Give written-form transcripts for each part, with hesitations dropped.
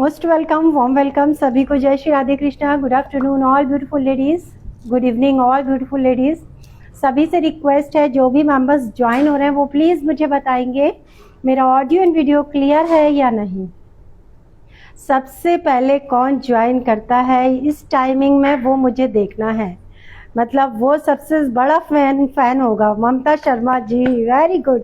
Most welcome, warm welcome सभी को। जय Shri Radhe Krishna. Good afternoon all beautiful ladies, good evening all beautiful ladies. सभी से रिक्वेस्ट है जो भी मेंबर्स ज्वाइन हो रहे हैं वो प्लीज़ मुझे बताएंगे मेरा ऑडियो एंड वीडियो क्लियर है या नहीं। सबसे पहले कौन ज्वाइन करता है इस टाइमिंग में वो मुझे देखना है, मतलब वो सबसे बड़ा फैन होगा। Mamta Sharma ji, very good.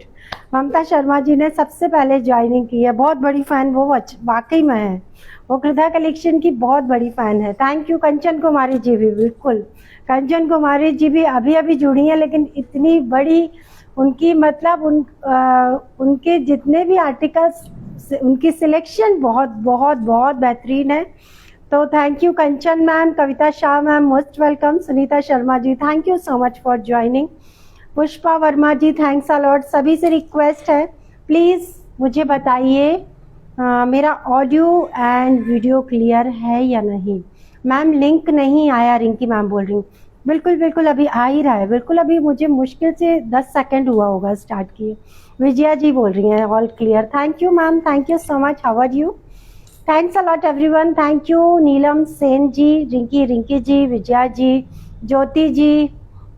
ममता शर्मा जी ने सबसे पहले ज्वाइनिंग की है, बहुत बड़ी फ़ैन वो वाकई में है। वो कृदा कलेक्शन की बहुत बड़ी फ़ैन है। Thank you. कंचन कुमारी जी भी, बिल्कुल कंचन कुमारी जी भी अभी अभी जुड़ी हैं, लेकिन इतनी बड़ी उनकी मतलब उनके जितने भी आर्टिकल्स, उनकी सिलेक्शन बहुत बहुत बहुत बेहतरीन है। तो thank you Kanchan ma'am, Kavita Shah ma'am, most welcome. Sunita Sharma ji, thank you so much for joining. Pushpa Verma ji, thanks a lot. सभी से रिक्वेस्ट है प्लीज़ मुझे बताइए मेरा ऑडियो एंड वीडियो क्लियर है या नहीं। मैम लिंक नहीं आया, रिंकी मैम बोल रही हूँ। बिल्कुल बिल्कुल अभी आ ही रहा है, बिल्कुल अभी मुझे मुश्किल से 10 सेकेंड हुआ होगा स्टार्ट किए। विजया जी बोल रही हैं all clear. Thank you ma'am, thank you so much. How are you? Thanks a lot everyone, thank you. Neelam Sen ji, Rinki ji, Vijaya ji, Jyoti ji,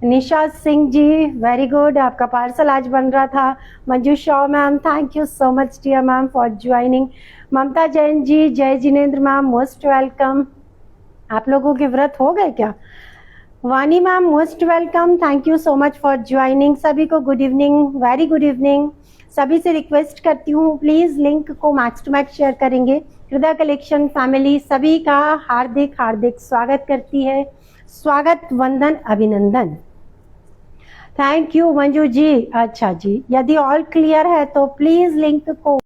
Nisha Singh ji, very good. आपका पार्सल आज बन रहा था। Manju Shaw ma'am, thank you so much dear ma'am for joining. Mamta Jain ji, जय जिनेन्द्र मैम, मोस्ट वेलकम। आप लोगों के व्रत हो गए क्या? वानी ma'am, most welcome, thank you so much for joining. सभी को good evening, very good evening. सभी से रिक्वेस्ट करती हूँ प्लीज़ लिंक को मैक्स टू मैक्स शेयर करेंगे। हृदय कलेक्शन फैमिली सभी का हार्दिक हार्दिक स्वागत करती है। स्वागत, वंदन, अभिनंदन। Thank you Manju ji. अच्छा जी, यदि ऑल क्लियर है तो प्लीज लिंक को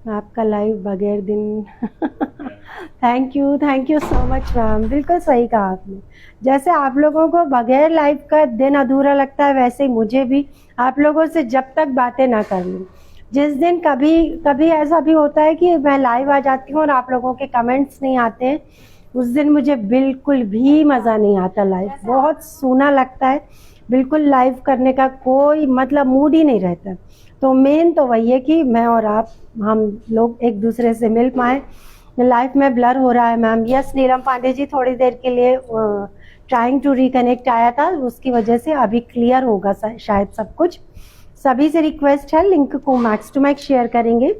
आपका लाइव बगैर दिन thank you so much ma'am. बिल्कुल सही कहा आपने। जैसे आप लोगों को बगैर लाइव का दिन अधूरा लगता है, वैसे ही मुझे भी आप लोगों से जब तक बातें ना कर लूँ। जिस दिन कभी कभी ऐसा भी होता है कि मैं लाइव आ जाती हूँ और आप लोगों के कमेंट्स नहीं आते हैं, उस दिन मुझे बिल्कुल भी मज़ा नहीं आता। लाइव बहुत सूना लगता है, बिल्कुल लाइव करने का कोई मतलब मूड ही नहीं रहता। तो मेन तो वही है कि मैं और आप, हम लोग एक दूसरे से मिल पाएँ। लाइफ में ब्लर हो रहा है मैम। यस नीलम पांडे जी, थोड़ी देर के लिए ट्राइंग टू रिकनेक्ट आया था, उसकी वजह से अभी क्लियर होगा शायद सब कुछ। सभी से रिक्वेस्ट है लिंक को मैक्स टू मैक्स शेयर करेंगे।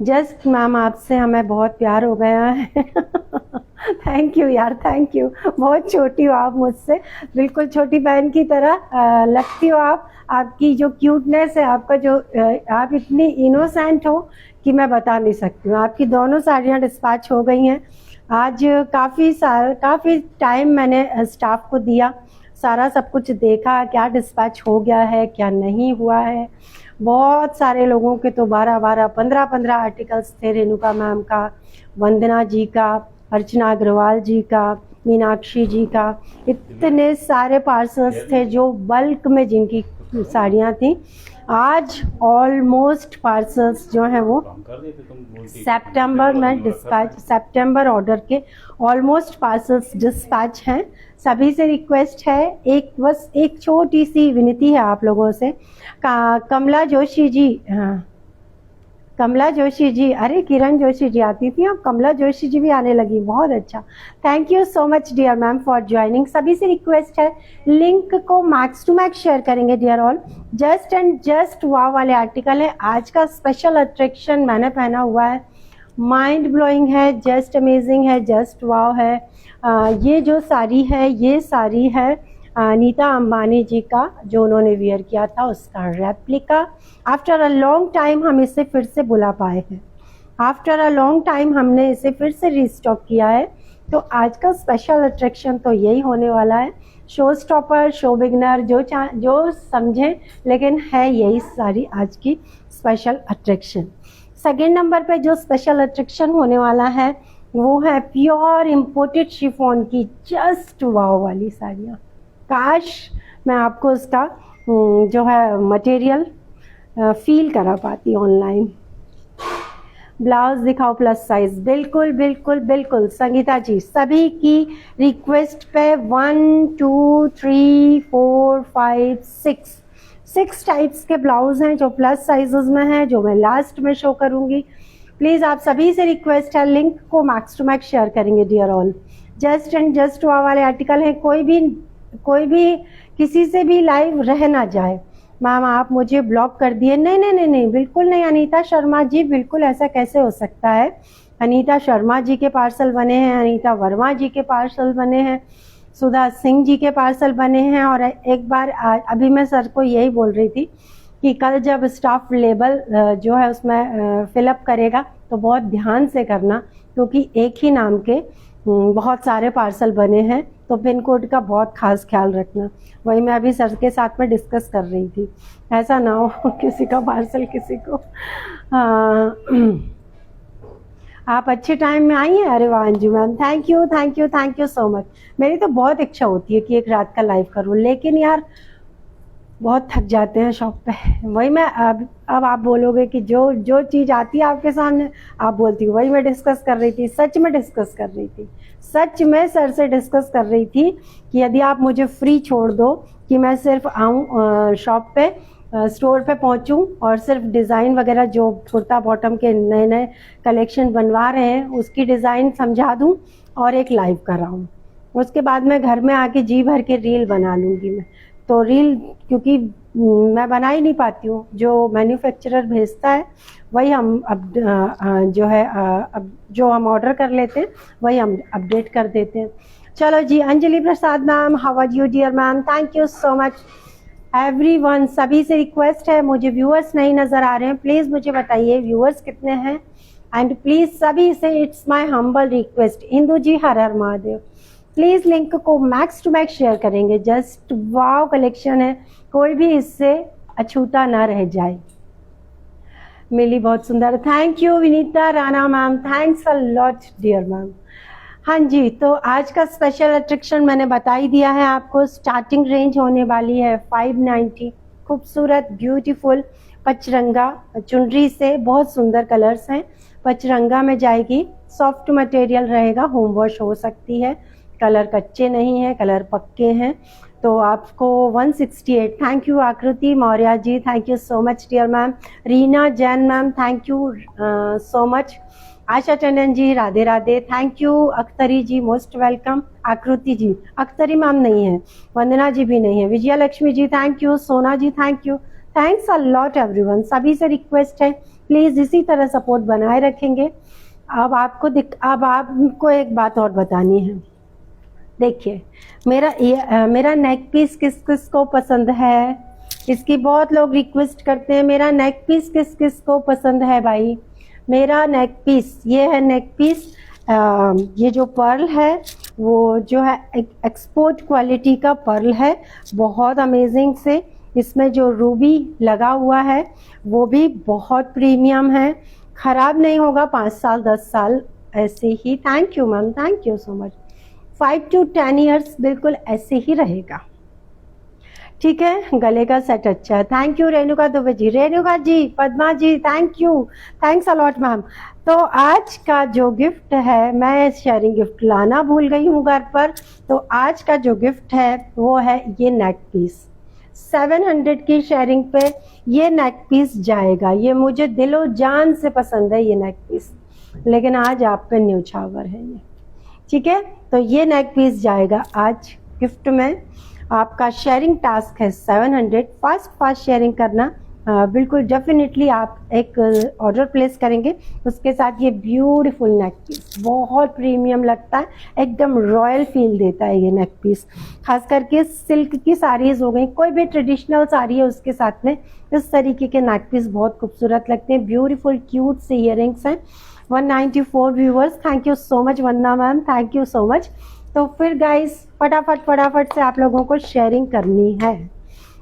जस्ट मैम आपसे हमें बहुत प्यार हो गया है थैंक यू यार, थैंक यू। बहुत छोटी हो आप मुझसे, बिल्कुल छोटी बहन की तरह लगती हो आप। आपकी जो क्यूटनेस है, आपका जो आप इतनी इनोसेंट हो कि मैं बता नहीं सकती हूँ। आपकी दोनों साड़ियाँ डिस्पैच हो गई हैं आज। काफ़ी टाइम मैंने स्टाफ को दिया, सारा सब कुछ देखा, क्या डिस्पैच हो गया है क्या नहीं हुआ है। बहुत सारे लोगों के तो 12-12, 15-15 आर्टिकल्स थे। रेणुका मैम का, वंदना जी का, अर्चना अग्रवाल जी का, मीनाक्षी जी का, इतने सारे पार्सल्स थे जो बल्क में जिनकी साड़ियाँ थी। आज ऑलमोस्ट पार्सल्स जो हैं वो सितंबर में डिस्पैच, सितंबर ऑर्डर के ऑलमोस्ट पार्सल्स डिस्पैच हैं। सभी से रिक्वेस्ट है, बस एक छोटी सी विनती है आप लोगों से। कमला जोशी जी, हाँ कमला जोशी जी, अरे किरण जोशी जी आती थी, अब कमला जोशी जी भी आने लगी, बहुत अच्छा। Thank you so much dear ma'am for joining. सभी से रिक्वेस्ट है लिंक को मैक्स टू मैक्स शेयर करेंगे dear all. Just and just wow वाले आर्टिकल है, आज का स्पेशल अट्रैक्शन मैंने पहना हुआ है। माइंड ब्लोइंग है, जस्ट अमेजिंग है, जस्ट वाव है। ये जो साड़ी है, ये साड़ी है नीता अंबानी जी का, जो उन्होंने वियर किया था उसका replica. After a long time हम इसे फिर से बुला पाए हैं, आफ्टर अ लॉन्ग टाइम हमने इसे फिर से रीस्टॉक किया है। तो आज का स्पेशल अट्रैक्शन तो यही होने वाला है। शो स्टॉपर, शो बिगनर, जो समझें, लेकिन है यही सारी आज की स्पेशल अट्रैक्शन। सेकेंड नंबर पे जो स्पेशल अट्रैक्शन होने वाला है वो है प्योर इम्पोर्टेड शिफॉन की जस्ट वाव वाली साड़ियाँ। काश मैं आपको उसका जो है मटेरियल फील करा पाती ऑनलाइन। ब्लाउज दिखाओ प्लस साइज, बिल्कुल बिल्कुल बिल्कुल संगीता जी, सभी की रिक्वेस्ट पे 1 2 3 4 5 6 6 टाइप्स के ब्लाउज हैं जो प्लस साइजेस में हैं, जो मैं लास्ट में शो करूंगी। प्लीज़ आप सभी से रिक्वेस्ट है, लिंक को मैक्स टू मैक्स शेयर करेंगे dear all. Just and just वाले आर्टिकल हैं, कोई भी किसी से भी लाइव रह ना जाए। मैम आप मुझे ब्लॉक कर दिए, नहीं नहीं नहीं नहीं, बिल्कुल नहीं अनीता शर्मा जी, बिल्कुल ऐसा कैसे हो सकता है। अनीता शर्मा जी के पार्सल बने हैं, अनीता वर्मा जी के पार्सल बने हैं, सुधा सिंह जी के पार्सल बने हैं। और एक बार अभी मैं सर को यही बोल रही थी कि कल जब स्टाफ लेबल जो है उसमें फिलअप करेगा तो बहुत ध्यान से करना, क्योंकि एक ही नाम के बहुत सारे पार्सल बने हैं, तो पिन कोड का बहुत खास ख्याल रखना। वही मैं अभी सर के साथ में डिस्कस कर रही थी, ऐसा ना हो किसी का पार्सल किसी को। आप अच्छे टाइम में आई हैं। अरे वाह Anju ma'am, thank you thank you thank you so much. मेरी तो बहुत इच्छा होती है कि एक रात का लाइव करूँ, लेकिन यार बहुत थक जाते हैं शॉप पे। वही मैं अब आप बोलोगे कि जो चीज़ आती है आपके सामने आप बोलती हो, वही मैं डिस्कस कर रही थी, सच में डिस्कस कर रही थी, सच में सर से डिस्कस कर रही थी कि यदि आप मुझे फ्री छोड़ दो कि मैं सिर्फ आऊँ शॉप पे, स्टोर पे पहुँचूँ और सिर्फ डिज़ाइन वगैरह जो कुर्ता बॉटम के नए नए कलेक्शन बनवा रहे हैं उसकी डिज़ाइन समझा दूँ और एक लाइव कराऊँ, उसके बाद मैं घर में आके जी भर के रील बना लूँगी। मैं तो रील क्योंकि मैं बना ही नहीं पाती हूँ, जो मैन्युफैक्चरर भेजता है वही हम अब जो है अब जो हम ऑर्डर कर लेते हैं वही हम अपडेट कर देते हैं। चलो जी, Anjali Prasad ma'am, how are you dear ma'am, thank you so much everyone. सभी से रिक्वेस्ट है, मुझे व्यूअर्स नहीं नज़र आ रहे हैं, प्लीज़ मुझे बताइए व्यूअर्स कितने हैं। एंड प्लीज़ सभी से it's my humble request, Indu ji हर हर महादेव, प्लीज़ लिंक को मैक्स टू मैक्स शेयर करेंगे। जस्ट वाव कलेक्शन है, कोई भी इससे अछूता ना रह जाए। मिली बहुत सुंदर, thank you Vinita Rana ma'am, thanks a lot dear ma'am. हाँ जी, तो आज का स्पेशल अट्रैक्शन मैंने बता ही दिया है आपको। स्टार्टिंग रेंज होने वाली है 590, खूबसूरत ब्यूटीफुल पचरंगा चुनरी से, बहुत सुंदर कलर्स हैं, पचरंगा में जाएगी, सॉफ्ट मटेरियल रहेगा, होम वॉश हो सकती है, कलर कच्चे नहीं है, कलर पक्के हैं। तो आपको 168। Thank you Akriti Maurya ji, thank you so much dear ma'am. Reena Jain ma'am, thank you so much. Asha Tandon ji Radhe Radhe, thank you. Akhtari ji most welcome. Akriti ji, Akhtari ma'am नहीं है, वंदना जी भी नहीं है, Vijaya Lakshmi ji thank you, Sona ji thank you, thanks a lot everyone. सभी से रिक्वेस्ट है प्लीज़ इसी तरह सपोर्ट बनाए रखेंगे। अब आपको एक बात और बतानी है। देखिए मेरा नेक पीस किस किस को पसंद है, इसकी बहुत लोग रिक्वेस्ट करते हैं, मेरा नेक पीस किस किस को पसंद है भाई। मेरा नेक पीस, ये है नेक पीस, ये जो पर्ल है वो जो है एक्सपोर्ट क्वालिटी का पर्ल है, बहुत अमेजिंग से। इसमें जो रूबी लगा हुआ है वो भी बहुत प्रीमियम है, ख़राब नहीं होगा, 5 साल 10 साल ऐसे ही। Thank you ma'am, thank you so much. 5 to 10 years बिल्कुल ऐसे ही रहेगा, ठीक है। गले का सेट अच्छा है, thank you Renuka Dubey ji, Renuka ji, Padma ji thank you, thanks a lot ma'am. तो आज का जो गिफ्ट है, मैं शेयरिंग गिफ्ट लाना भूल गई हूँ घर पर, तो आज का जो गिफ्ट है वो है ये नेक पीस। 700 की शेयरिंग पे ये नेक पीस जाएगा, ये मुझे दिलो जान से पसंद है ये नेक पीस, लेकिन आज आप पे न्यौछावर है ये, ठीक है। तो ये नेक पीस जाएगा आज गिफ्ट में। आपका शेयरिंग टास्क है 700, फास्ट शेयरिंग करना। बिल्कुल डेफिनेटली आप एक ऑर्डर प्लेस करेंगे, उसके साथ ये ब्यूटीफुल नेक पीस बहुत प्रीमियम लगता है, एकदम रॉयल फील देता है ये नेक पीस। खास करके सिल्क की साड़ीज हो गई, कोई भी ट्रेडिशनल साड़ी है उसके साथ में इस तरीके के नेक पीस बहुत खूबसूरत लगते हैं। ब्यूटीफुल क्यूट से ईयरिंग्स हैं। 194 viewers, thank you so much Vandana ma'am, thank you so much. तो फिर गाइस फटाफट से आप लोगों को शेयरिंग करनी है।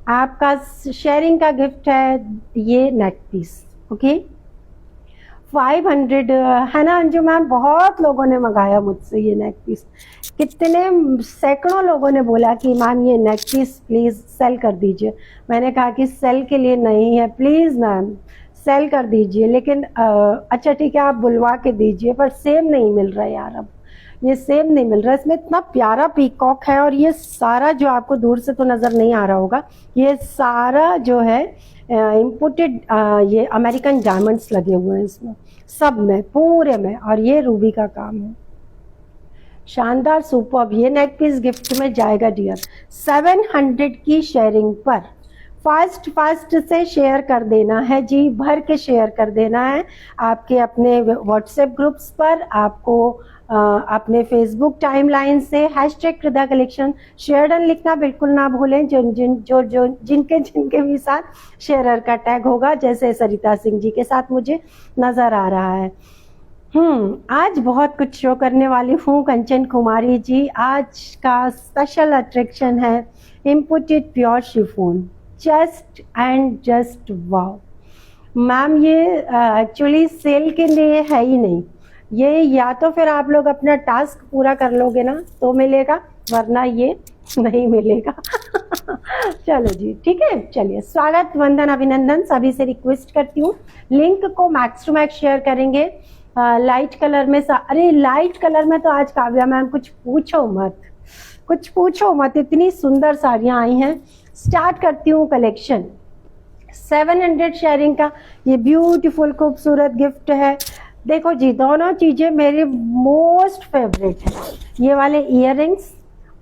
आपका शेयरिंग का गिफ्ट है ये नेक पीस, ओके। 500 है ना अंजू मैम, बहुत लोगों ने मंगाया मुझसे ये नेक पीस, कितने सैकड़ों लोगों ने बोला कि मैम ये नेक पीस प्लीज़ सेल कर दीजिए। मैंने कहा कि सेल के लिए नहीं है, प्लीज़ मैम सेल कर दीजिए, लेकिन अच्छा ठीक है आप बुलवा के दीजिए, पर सेम नहीं मिल रहा है यार अब, ये सेम नहीं मिल रहा, इसमें इतना प्यारा पीकॉक है। और ये सारा जो आपको दूर से तो नज़र नहीं आ रहा होगा, ये सारा जो है इम्पोर्टेड ये अमेरिकन डायमंड्स लगे हुए हैं इसमें, सब में, पूरे में। और ये रूबी का काम है, शानदार, सुपर्ब। ये नेक पीस गिफ्ट में जाएगा डियर 700 की शेयरिंग पर। फास्ट से शेयर कर देना है जी, भर के शेयर कर देना है आपके अपने व्हाट्सएप ग्रुप्स पर, आपको अपने फेसबुक टाइमलाइन से #कृदा कलेक्शन शेयर डन लिखना बिल्कुल ना भूलें। जिनके भी साथ शेयरर का टैग होगा, जैसे सरिता सिंह जी के साथ मुझे नजर आ रहा है। आज बहुत कुछ शो करने वाली हूँ कंचन कुमारी जी। आज का स्पेशल अट्रैक्शन है imported pure chiffon, just and just wow. Ma'am ये एक्चुअली सेल के लिए है ही नहीं, ये या तो फिर आप लोग अपना टास्क पूरा कर लोगे ना तो मिलेगा, वरना ये नहीं मिलेगा। चलो जी, ठीक है, चलिए स्वागत, वंदन, अभिनंदन सभी से रिक्वेस्ट करती हूँ, लिंक को मैक्स टू मैक्स शेयर करेंगे। लाइट कलर में अरे लाइट कलर में तो आज काव्या मैम कुछ पूछो मत, इतनी सुंदर साड़ियाँ आई हैं। स्टार्ट करती हूँ कलेक्शन। 700 शेयरिंग का ये ब्यूटीफुल खूबसूरत गिफ्ट है। देखो जी, दोनों चीज़ें मेरे मोस्ट फेवरेट हैं, ये वाले इयररिंग्स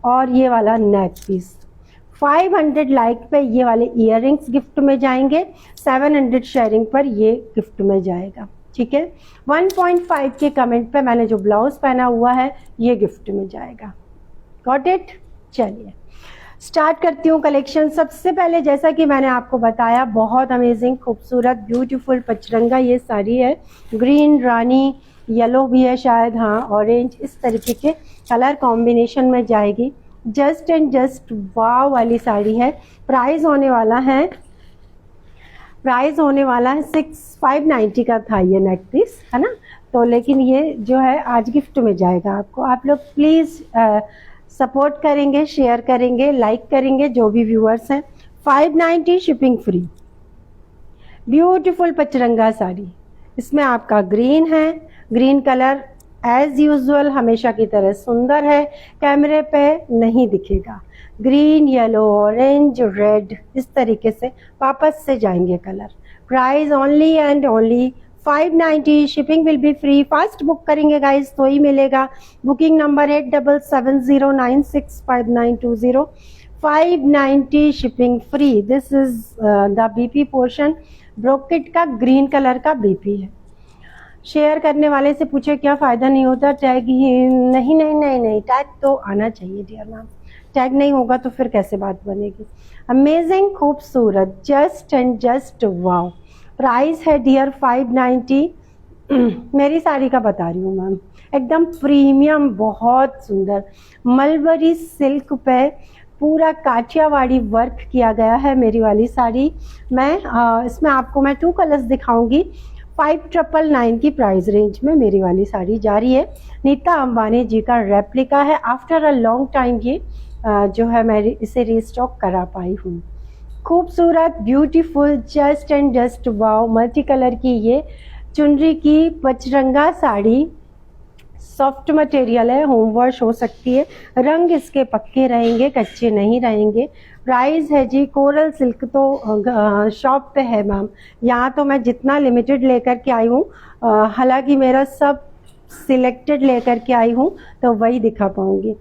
और ये वाला नेक पीस। 500 लाइक पे ये वाले इयररिंग्स गिफ्ट में जाएंगे, 700 शेयरिंग पर ये गिफ्ट में जाएगा, ठीक है। 1.5 के कमेंट पे मैंने जो ब्लाउज पहना हुआ है ये गिफ्ट में जाएगा। Got it. चलिए स्टार्ट करती हूँ कलेक्शन। सबसे पहले जैसा कि मैंने आपको बताया, बहुत अमेजिंग खूबसूरत ब्यूटीफुल पचरंगा ये साड़ी है, ग्रीन, रानी, येलो भी है शायद, हाँ ऑरेंज, इस तरीके के कलर कॉम्बिनेशन में जाएगी। जस्ट एंड जस्ट वाव वाली साड़ी है। प्राइस होने वाला है 590 का था ये नेक पीस, है ना, तो लेकिन ये जो है आज गिफ्ट में जाएगा आपको। आप लोग प्लीज़ सपोर्ट करेंगे, शेयर करेंगे, लाइक करेंगे जो भी व्यूअर्स हैं। 590 shipping free. Beautiful pachranga sari, इसमें आपका ग्रीन है, ग्रीन कलर एज यूजुअल हमेशा की तरह सुंदर है, कैमरे पे नहीं दिखेगा। ग्रीन, येलो, ऑरेंज, रेड, इस तरीके से वापस से जाएंगे colour. Price only and only 590, shipping will be free. Fast book करेंगे गाइस तो ही मिलेगा। Booking number 8770965920। 590 shipping free. This is the BP portion, brocade का ग्रीन कलर का बीपी है। शेयर करने वाले से पूछे क्या फ़ायदा नहीं होता, टैग ही नहीं, टैग तो आना चाहिए डियर मैम, टैग नहीं होगा तो फिर कैसे बात बनेगी। अमेजिंग, खूबसूरत, just and just wow. Price है डियर 590। मेरी साड़ी का बता रही हूँ मैम, एकदम प्रीमियम, बहुत सुंदर मलबरी सिल्क पे पूरा काठियावाड़ी वर्क किया गया है मेरी वाली साड़ी। मैं इसमें आपको मैं 2 कलर्स दिखाऊंगी। 599 की प्राइस रेंज में मेरी वाली साड़ी जा रही है। नीता अंबानी जी का रेप्लिका है। आफ्टर अ लॉन्ग टाइम ये जो है मैं इसे रीस्टॉक करा पाई हूँ। खूबसूरत, beautiful, just and just wow, multi colour की ये चुनरी की पचरंगा साड़ी। सॉफ्ट मटेरियल है, होम वॉश हो सकती है, रंग इसके पक्के रहेंगे, कच्चे नहीं रहेंगे। प्राइस है जी, कोरल सिल्क तो शॉप पे है मैम, यहाँ तो मैं जितना लिमिटेड लेकर के आई हूँ, हालांकि मेरा सब सिलेक्टेड लेकर के आई हूँ तो वही दिखा पाऊँगी।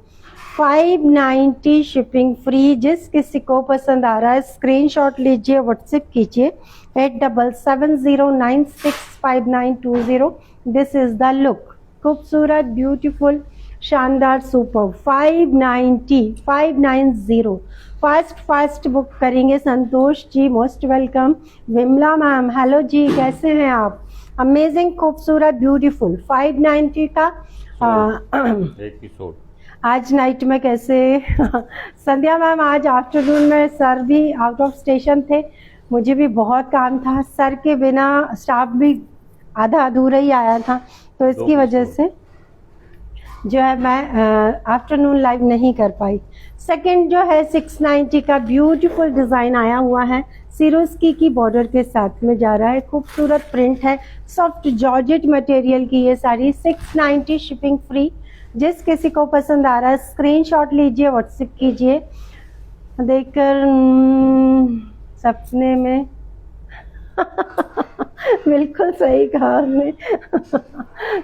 590 शिपिंग फ्री। जिस किसी को पसंद आ रहा है स्क्रीनशॉट लीजिए, व्हाट्सएप कीजिए 8770965920। This is the look. खूबसूरत, ब्यूटीफुल, शानदार, सुपर। 590 फास्ट बुक करेंगे। Santosh ji most welcome. Vimla ma'am hello जी, कैसे हैं आप? अमेजिंग, खूबसूरत, ब्यूटीफुल। 590 का एपिसोड आज नाइट में कैसे? संध्या मैम आज आफ्टरनून में सर भी आउट ऑफ स्टेशन थे, मुझे भी बहुत काम था, सर के बिना स्टाफ भी आधा अधूरा ही आया था, तो इसकी वजह से जो है मैं आफ्टरनून लाइव नहीं कर पाई। सेकंड जो है 690 का ब्यूटीफुल डिज़ाइन आया हुआ है, सिरोस्की की बॉर्डर के साथ में जा रहा है, खूबसूरत प्रिंट है, सॉफ्ट जॉर्जेट मटेरियल की ये साड़ी। 690 shipping free. जिस किसी को पसंद आ रहा है स्क्रीनशॉट लीजिए, व्हाट्सएप कीजिए। देखकर सपने में बिल्कुल सही कहा आपने।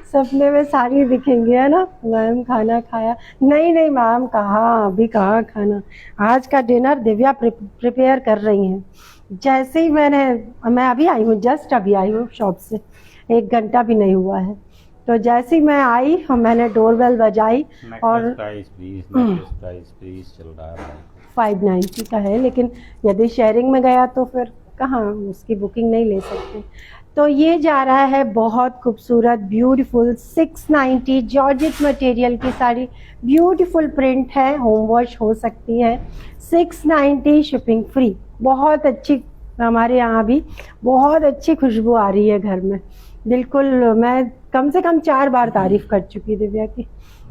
सपने में साड़ी दिखेंगे, है ना मैम? खाना खाया? नहीं नहीं मैम, कहाँ अभी, कहाँ खाना। आज का डिनर दिव्या प्रिपेयर कर रही हैं। जैसे ही मैं अभी आई हूँ, जस्ट अभी आई हूँ शॉप से, 1 घंटा भी नहीं हुआ है। तो जैसे ही मैं आई मैंने डोरबेल बजाई और प्राइस प्लीज चल रहा है 590 का है, लेकिन यदि शेयरिंग में गया तो फिर कहाँ उसकी बुकिंग नहीं ले सकते। तो ये जा रहा है बहुत खूबसूरत ब्यूटीफुल 690 जॉर्जेट मटेरियल की साड़ी, ब्यूटीफुल प्रिंट है, होम वॉश हो सकती है, 690 शिपिंग फ्री। बहुत अच्छी, हमारे यहाँ भी बहुत अच्छी खुशबू आ रही है घर में। बिल्कुल, मैं कम से कम 4 बार तारीफ कर चुकी दिव्या की,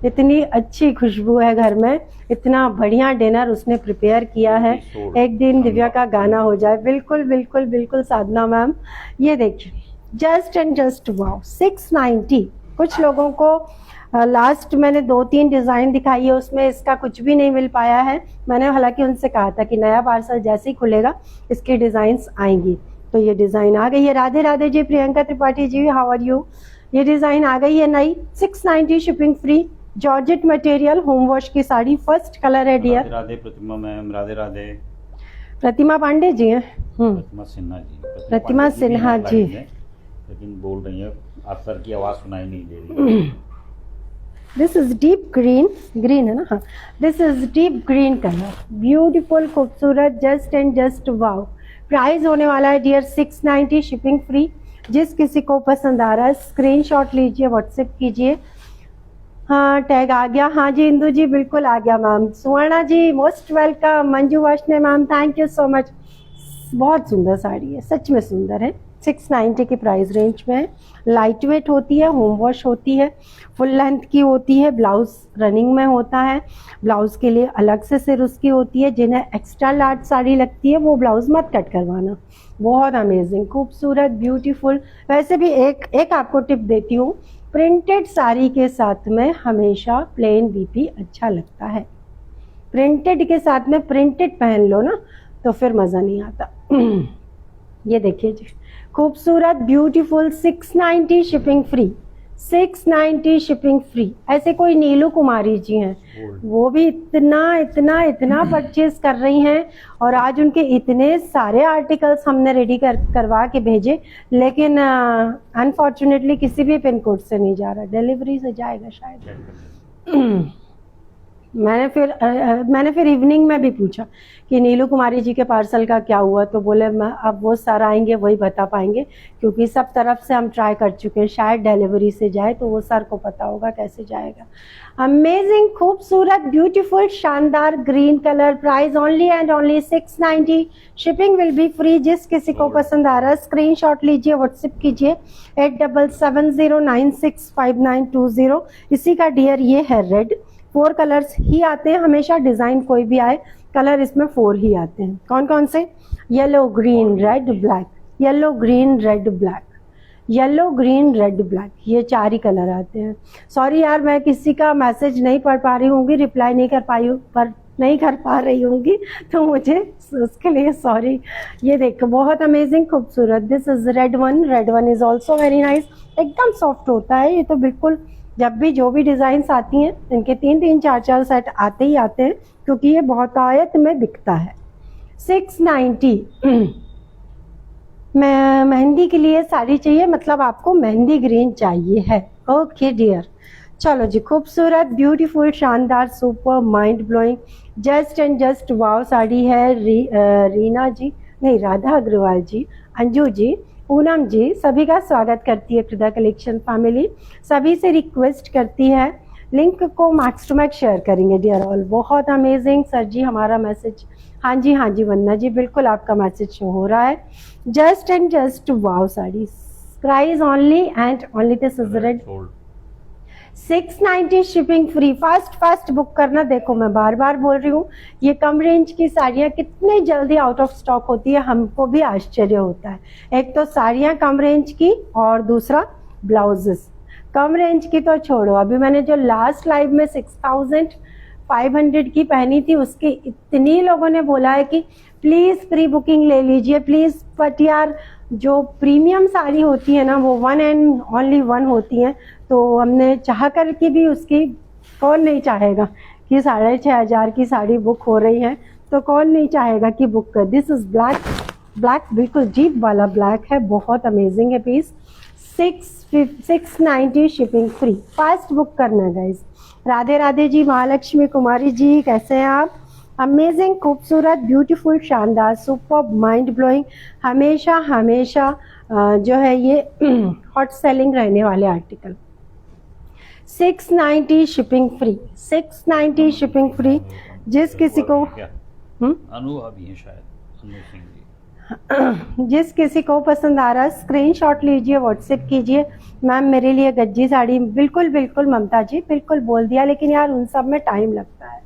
इतनी अच्छी खुशबू है घर में, इतना बढ़िया डिनर उसने प्रिपेयर किया है। एक दिन दिव्या का गाना हो जाए। बिल्कुल बिल्कुल बिल्कुल साधना मैम। ये देखिए, जस्ट एंड जस्ट वाओ, 690। कुछ लोगों को लास्ट मैंने 2-3 डिज़ाइन दिखाई है, उसमें इसका कुछ भी नहीं मिल पाया है। मैंने हालांकि उनसे कहा था कि नया पार्सल जैसे ही खुलेगा इसकी डिज़ाइंस आएंगी। तो ये डिज़ाइन आ गई है। राधे राधे जी, Priyanka Tripathi ji, how are you? ये डिज़ाइन आ गई है नई, 690 shipping free, georgette material, home wash की साड़ी, फर्स्ट कलर है डियर। राधे प्रतिमा मैम, राधे राधे। प्रतिमा पांडे जी हैं। प्रतिमा सिन्हा जी। प्रतिमा सिन्हा जी, लेकिन बोल रही है आप सर की आवाज सुनाई नहीं दे रही। This is deep green, green है ना? हाँ, this is deep green colour, beautiful, खूबसूरत, just and just wow. Price होने वाला है डियर 690 शिपिंग फ्री। जिस किसी को पसंद आ रहा है स्क्रीनशॉट लीजिए, व्हाट्सएप कीजिए। हाँ, टैग आ गया। हाँ जी इंदू जी, बिल्कुल आ गया ma'am. Suvarna ji most welcome. Manju Vashne ma'am, thank you so much. बहुत सुंदर साड़ी है, सच में सुंदर है। 690 की प्राइस रेंज में है। लाइट वेट होती है, होम वॉश होती है, फुल लेंथ की होती है, ब्लाउज रनिंग में होता है। ब्लाउज के लिए अलग से सिर उसकी होती है। जिन्हें एक्स्ट्रा लार्ज साड़ी लगती है वो ब्लाउज मत कट करवाना। बहुत अमेजिंग, खूबसूरत, ब्यूटीफुल। वैसे भी एक आपको टिप देती हूँ, प्रिंटेड साड़ी के साथ में हमेशा प्लेन बीपी अच्छा लगता है। प्रिंटेड के साथ में प्रिंटेड पहन लो ना तो फिर मज़ा नहीं आता। ये देखिए जी, खूबसूरत, beautiful, 690 shipping free, 690 shipping free. ऐसे कोई नीलू कुमारी जी हैं, वो भी इतना इतना इतना परचेज कर रही हैं और आज उनके इतने सारे आर्टिकल्स हमने रेडी करवा के भेजे, लेकिन अनफॉर्चुनेटली किसी भी पिन कोड से नहीं जा रहा। डिलीवरी से जाएगा शायद। मैंने फिर इवनिंग में भी पूछा कि नीलू कुमारी जी के पार्सल का क्या हुआ, तो बोले अब वो सर आएंगे वही बता पाएंगे, क्योंकि सब तरफ से हम ट्राई कर चुके हैं, शायद डिलीवरी से जाए तो वो सर को पता होगा कैसे जाएगा। अमेजिंग, खूबसूरत, ब्यूटीफुल, शानदार green colour. Price only and only 690, shipping will be free. जिस किसी को पसंद आ रहा है स्क्रीनशॉट लीजिए, व्हाट्सएप कीजिए 8770965920। इसी का डियर ये है रेड। 4 कलर्स ही आते हैं हमेशा, डिजाइन कोई भी आए कलर इसमें 4 ही आते हैं। कौन कौन से? Yellow, green, red, black, yellow, green, red, black, yellow, green, red, black, ये 4 ही कलर आते हैं। सॉरी यार, मैं किसी का मैसेज नहीं पढ़ पा रही होंगी, रिप्लाई नहीं कर पा रही होंगी, तो मुझे उसके लिए सॉरी। ये देखो, बहुत अमेजिंग, खूबसूरत। This is red one. Red one is also very nice, एकदम सॉफ्ट होता है ये तो। बिल्कुल जब भी जो भी डिज़ाइंस आती हैं इनके 3-3, 4-4 सेट आते ही आते हैं, क्योंकि ये बहुत आयत में बिकता है। 690। मैं मेहंदी के लिए साड़ी चाहिए, मतलब आपको मेहंदी ग्रीन चाहिए है। ओके डियर, चलो जी, खूबसूरत, ब्यूटीफुल, शानदार, super, mind blowing, just and just wow sari है। रीना जी, नहीं, राधा अग्रवाल जी, अंजू जी, पूनम जी, सभी का स्वागत करती है कृदा कलेक्शन फैमिली। सभी से रिक्वेस्ट करती है लिंक को मैक्स टू मैक्स शेयर करेंगे डियर ऑल। बहुत अमेजिंग सर जी, हमारा मैसेज, हाँ जी वंदना जी, बिल्कुल आपका मैसेज शो हो रहा है। Just and just wow sari, price only and only, this is red, 690 shipping free. Fast book करना। देखो मैं बार बार बोल रही हूँ, ये कम रेंज की साड़ियाँ कितने जल्दी आउट ऑफ स्टॉक होती है, हमको भी आश्चर्य होता है। एक तो साड़ियाँ कम रेंज की और दूसरा ब्लाउजेस। कम रेंज की तो छोड़ो, अभी मैंने जो लास्ट लाइव में 6500 की पहनी थी उसके इतनी लोगों ने बोला है कि प्लीज़ प्री बुकिंग ले लीजिए प्लीज़। बट यार जो प्रीमियम साड़ी होती है ना वो वन एंड ओनली वन होती है, तो हमने चाह कर के भी उसकी, कौन नहीं चाहेगा कि 6500 की साड़ी बुक हो रही है, तो कौन नहीं चाहेगा कि बुक कर। दिस इज़ ब्लैक, ब्लैक बिल्कुल जीप वाला ब्लैक है, बहुत अमेजिंग है piece. 690 shipping free, fast book करना गाइज। राधे राधे जी, महालक्ष्मी कुमारी जी, कैसे हैं आप? अमेजिंग, खूबसूरत, ब्यूटीफुल, शानदार, सुपर, माइंड ब्लोइंग, हमेशा हमेशा जो है ये हॉट सेलिंग रहने वाले article. 690 shipping free, 690 shipping free. जिस किसी को अनुभव भी है शायद, अनु सिंह जी। जिस किसी को पसंद आ रहा है स्क्रीनशॉट लीजिए, व्हाट्सएप कीजिए। मैम मेरे लिए गज्जी साड़ी, बिल्कुल बिल्कुल ममता जी, बिल्कुल बोल दिया, लेकिन यार उन सब में टाइम लगता है।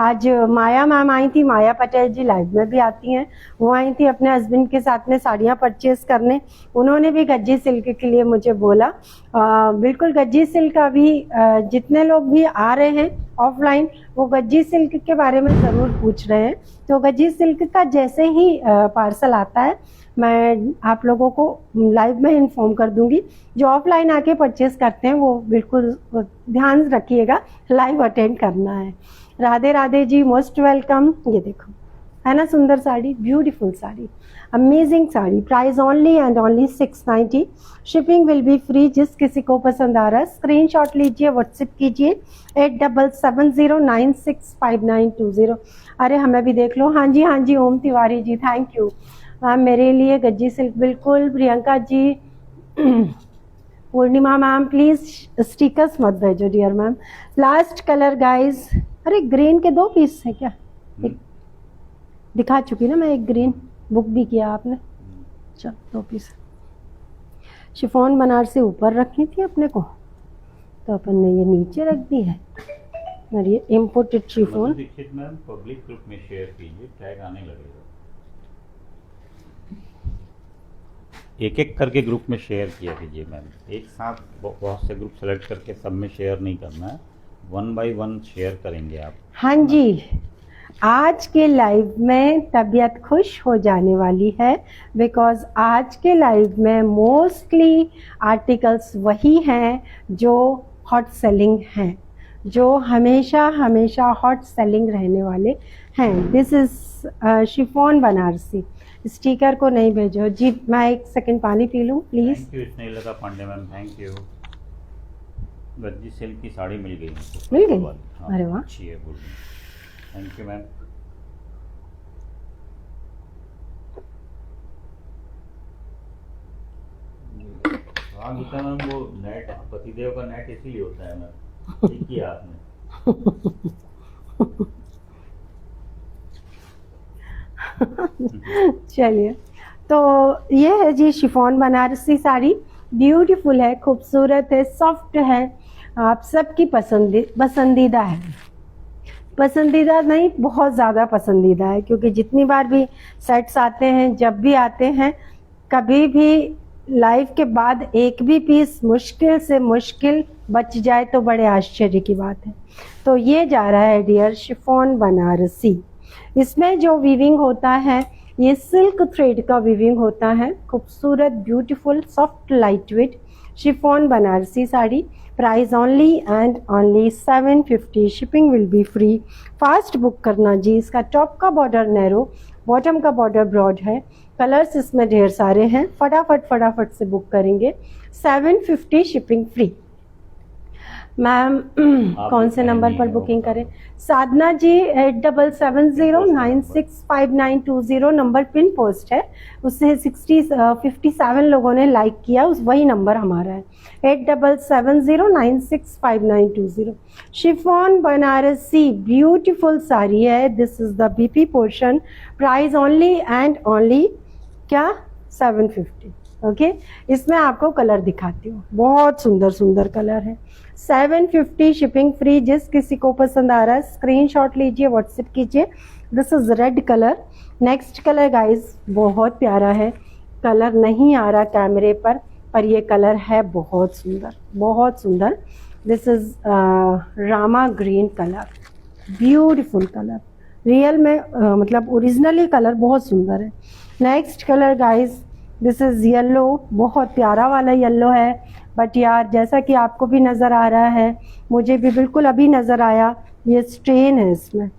आज माया मैम आई थी, माया पटेल जी लाइव में भी आती हैं, वो आई थी अपने हस्बैंड के साथ में साड़ियाँ परचेज करने, उन्होंने भी गज्जी सिल्क के लिए मुझे बोला। बिल्कुल गज्जी सिल्क अभी जितने लोग भी आ रहे हैं ऑफलाइन वो गज्जी सिल्क के बारे में ज़रूर पूछ रहे हैं, तो गज्जी सिल्क का जैसे ही पार्सल आता है मैं आप लोगों को लाइव में इन्फॉर्म कर दूंगी। जो ऑफलाइन आके परचेज करते हैं वो बिल्कुल ध्यान रखिएगा, लाइव अटेंड करना है। राधे राधे जी, मोस्ट वेलकम। ये देखो है ना सुंदर sari, beautiful sari, amazing sari, price only and only 690, shipping will be free. जिस किसी को पसंद आ रहा है स्क्रीनशॉट लीजिए, व्हाट्सएप कीजिए 8770965920। अरे हमें भी देख लो, हाँ जी हाँ जी, Om Tiwari ji thank you ma'am, मेरे लिए गज्जी सिल्क बिल्कुल। Priyanka ji, Purnima ma'am please stickers मत भेजो dear ma'am. Last colour guys, अरे ग्रीन के 2 पीस है क्या? एक दिखा चुकी ना मैं, एक ग्रीन बुक भी किया आपने, चल 2 पीस। शिफॉन बनारसी ऊपर रखी थी अपने को, तो अपन ने ये नीचे रख दी है, और ये imported chiffon. Dixit ma'am public group में शेयर कीजिए, टैग आने लगेगा। एक एक करके ग्रुप में शेयर किया कीजिए मैम, एक साथ बहुत से ग्रुप सेलेक्ट करके सब में शेयर नहीं करना है, 1 बाय 1 शेयर करेंगे आप। हाँ जी, आज के लाइव में तबीयत खुश हो जाने वाली है, बिकॉज आज के लाइव में मोस्टली आर्टिकल्स वही हैं जो हॉट सेलिंग हैं, जो हमेशा हमेशा हॉट सेलिंग रहने वाले हैं। This is chiffon Banarasi. Sticker को नहीं भेजो जी। मैं 1 सेकंड पानी पी लूँ please. Thank you Snehlata Pandey ma'am, thank you. Gajji silk की साड़ी मिल गई मुझको, मिल गई? हाँ, अरे वाह, अच्छी है, गुड, थैंक यू मैम। हाँ गीता मैम, वो नेट पतिदेव का नेट इसीलिए होता है मैम, ठीक किया आपने। चलिए, तो ये है जी शिफॉन बनारसी साड़ी, ब्यूटीफुल है, खूबसूरत है, सॉफ्ट है, आप सबकी पसंदीदा है। पसंदीदा नहीं, बहुत ज़्यादा पसंदीदा है, क्योंकि जितनी बार भी सेट्स आते हैं, जब भी आते हैं, कभी भी लाइव के बाद एक भी पीस मुश्किल से मुश्किल बच जाए तो बड़े आश्चर्य की बात है। तो ये जा रहा है डियर शिफॉन बनारसी। इसमें जो वीविंग होता है ये सिल्क थ्रेड का वीविंग होता है, खूबसूरत, beautiful, soft, light weight chiffon Banarasi sari. Price only and only 750, shipping will be free. Fast book करना जी। इसका टॉप का बॉर्डर नैरो, बॉटम का बॉर्डर ब्रॉड है, कलर्स इसमें ढेर सारे हैं, फटाफट से बुक करेंगे। 750 शिपिंग फ्री। मैम कौन से नंबर पर बुकिंग करें? साधना जी 8770965920 नंबर पिन पोस्ट है, उससे 57 लोगों ने लाइक किया, उस वही नंबर हमारा है 8770965920। शिफॉन बनारसी ब्यूटीफुल साड़ी है, this is the BP portion. Price only and only क्या 750। ओके, इसमें आपको कलर दिखाती हूँ, बहुत सुंदर सुंदर कलर है। 750 शिपिंग फ्री। जिस किसी को पसंद आ रहा है स्क्रीनशॉट लीजिए, व्हाट्सएप कीजिए। This is red colour. Next colour guys बहुत प्यारा है, कलर नहीं आ रहा कैमरे पर, पर ये कलर है बहुत सुंदर, बहुत सुंदर। This is Rama green colour, beautiful colour. Real में मतलब ओरिजिनली कलर बहुत सुंदर है। Next colour guys, this is yellow, बहुत प्यारा वाला येलो है। बट यार जैसा कि आपको भी नज़र आ रहा है, मुझे भी बिल्कुल अभी नज़र आया, ये स्टेन है इसमें,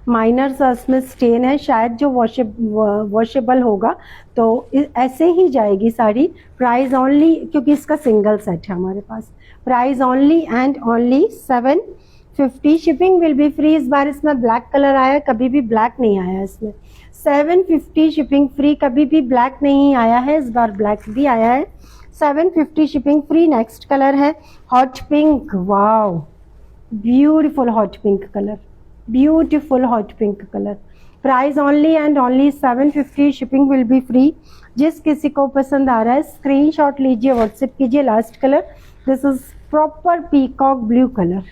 माइनर सा इसमें स्टेन है। शायद जो वॉशेबल होगा तो ऐसे ही जाएगी साड़ी। प्राइस ओनली, क्योंकि इसका सिंगल सेट है हमारे पास, price only and only 750। Shipping will be free. इस बार इसमें ब्लैक कलर आया, कभी भी ब्लैक नहीं आया इसमें। 750 शिपिंग फ्री, कभी भी ब्लैक नहीं आया है, इस बार ब्लैक भी आया है। 750 शिपिंग फ्री। नेक्स्ट कलर है hot pink, wow beautiful hot pink colour, beautiful hot pink colour. Price only and only 750, shipping will be free. जिस किसी को पसंद आ रहा है स्क्रीनशॉट लीजिए, व्हाट्सएप कीजिए। Last colour, this is proper peacock blue colour,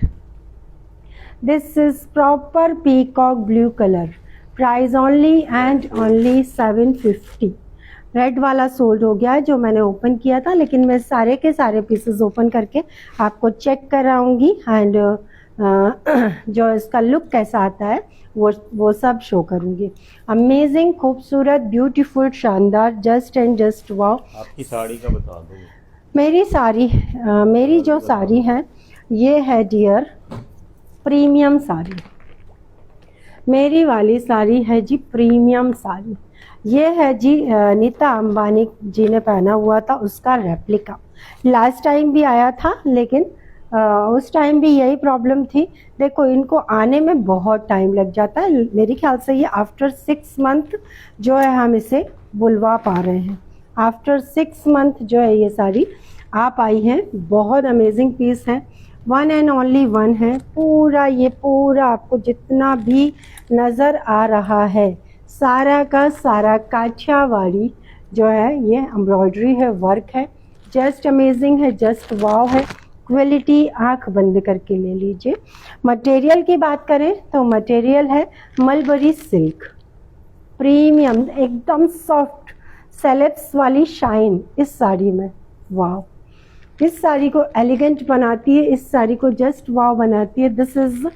this is proper peacock blue colour. Price only and only 750। Red वाला sold हो गया है जो मैंने ओपन किया था, लेकिन मैं सारे के सारे पीसेस ओपन करके आपको चेक कराऊंगी एंड जो इसका लुक कैसा आता है वो सब शो करूंगी। अमेजिंग, खूबसूरत, ब्यूटीफुल, शानदार, जस्ट एंड जस्ट वाओ। आपकी साड़ी का बता दो। मेरी साड़ी मेरी जो साड़ी है ये है डियर प्रीमियम साड़ी। मेरी वाली साड़ी है जी प्रीमियम साड़ी। ये है जी नीता अंबानी जी ने पहना हुआ था उसका रेप्लिका। लास्ट टाइम भी आया था, लेकिन उस टाइम भी यही प्रॉब्लम थी। देखो इनको आने में बहुत टाइम लग जाता है। मेरे ख्याल से ये आफ्टर 6 मंथ जो है हम इसे बुलवा पा रहे हैं। आफ्टर 6 मंथ जो है ये साड़ी आ पाई है। बहुत अमेजिंग पीस है, वन एंड ओनली वन है। पूरा ये पूरा आपको जितना भी नज़र आ रहा है सारा का सारा काठियावाड़ी जो है, ये एम्ब्रॉयडरी है, वर्क है, जस्ट अमेजिंग है, जस्ट वाव है। क्वालिटी आंख बंद करके ले लीजिए। मटेरियल की बात करें तो मटेरियल है मलबरी सिल्क, प्रीमियम, एकदम सॉफ्ट, सेलेब्स वाली शाइन इस साड़ी में। वाव, इस साड़ी को एलिगेंट बनाती है, इस साड़ी को जस्ट वाव बनाती है। दिस इज,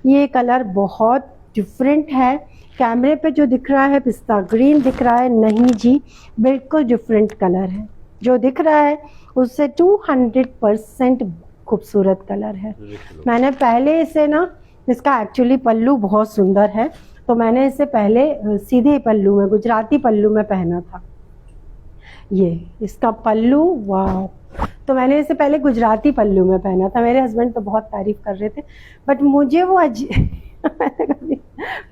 ये कलर बहुत डिफरेंट है। कैमरे पे जो दिख रहा है पिस्ता ग्रीन दिख रहा है, नहीं जी बिल्कुल डिफरेंट कलर है। जो दिख रहा है उससे 200% खूबसूरत कलर है। मैंने पहले इसे ना, इसका एक्चुअली पल्लू बहुत सुंदर है, तो मैंने इसे पहले सीधे पल्लू में, गुजराती पल्लू में पहना था। ये इसका पल्लू, वाह, तो मैंने इसे पहले गुजराती पल्लू में पहना था। मेरे हस्बैंड तो बहुत तारीफ कर रहे थे, बट मुझे वो मैंने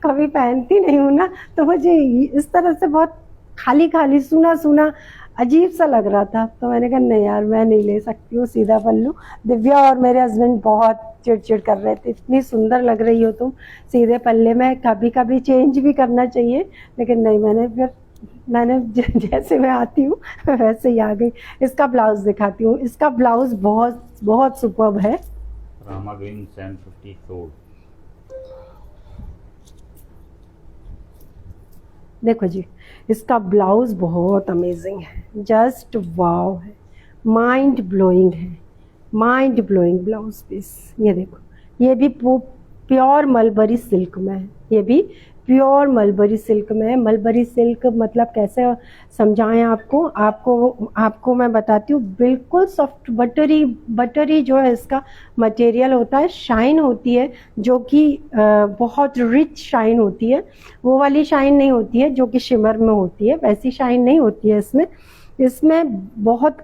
कभी पहनती नहीं हूँ ना, तो मुझे इस तरह से बहुत खाली खाली, सूना सूना, अजीब सा लग रहा था। तो मैंने कहा नहीं यार, मैं नहीं ले सकती हूँ सीधा पल्लू। दिव्या और मेरे हस्बैंड बहुत चिड़चिड़ कर रहे थे, इतनी सुंदर लग रही हो तुम सीधे पल्ले में, कभी कभी चेंज भी करना चाहिए। लेकिन नहीं, मैंने जैसे मैं आती हूँ वैसे ही आ गई। इसका ब्लाउज दिखाती हूँ। इसका ब्लाउज बहुत बहुत सुपर्ब है। Rama green 750 sold. देखो जी, इसका ब्लाउज बहुत अमेजिंग है, जस्ट वाव है, माइंड ब्लोइंग है, माइंड ब्लोइंग ब्लाउज पीस। ये देखो, ये भी प्योर मलबरी सिल्क में है, ये भी प्योर मलबरी सिल्क में है। मलबरी सिल्क मतलब कैसे समझाएं आपको मैं बताती हूँ। बिल्कुल सॉफ्ट, बटरी जो है इसका मटेरियल होता है, शाइन होती है जो कि बहुत रिच शाइन होती है। वो वाली शाइन नहीं होती है जो कि शिमर में होती है, वैसी शाइन नहीं होती है इसमें बहुत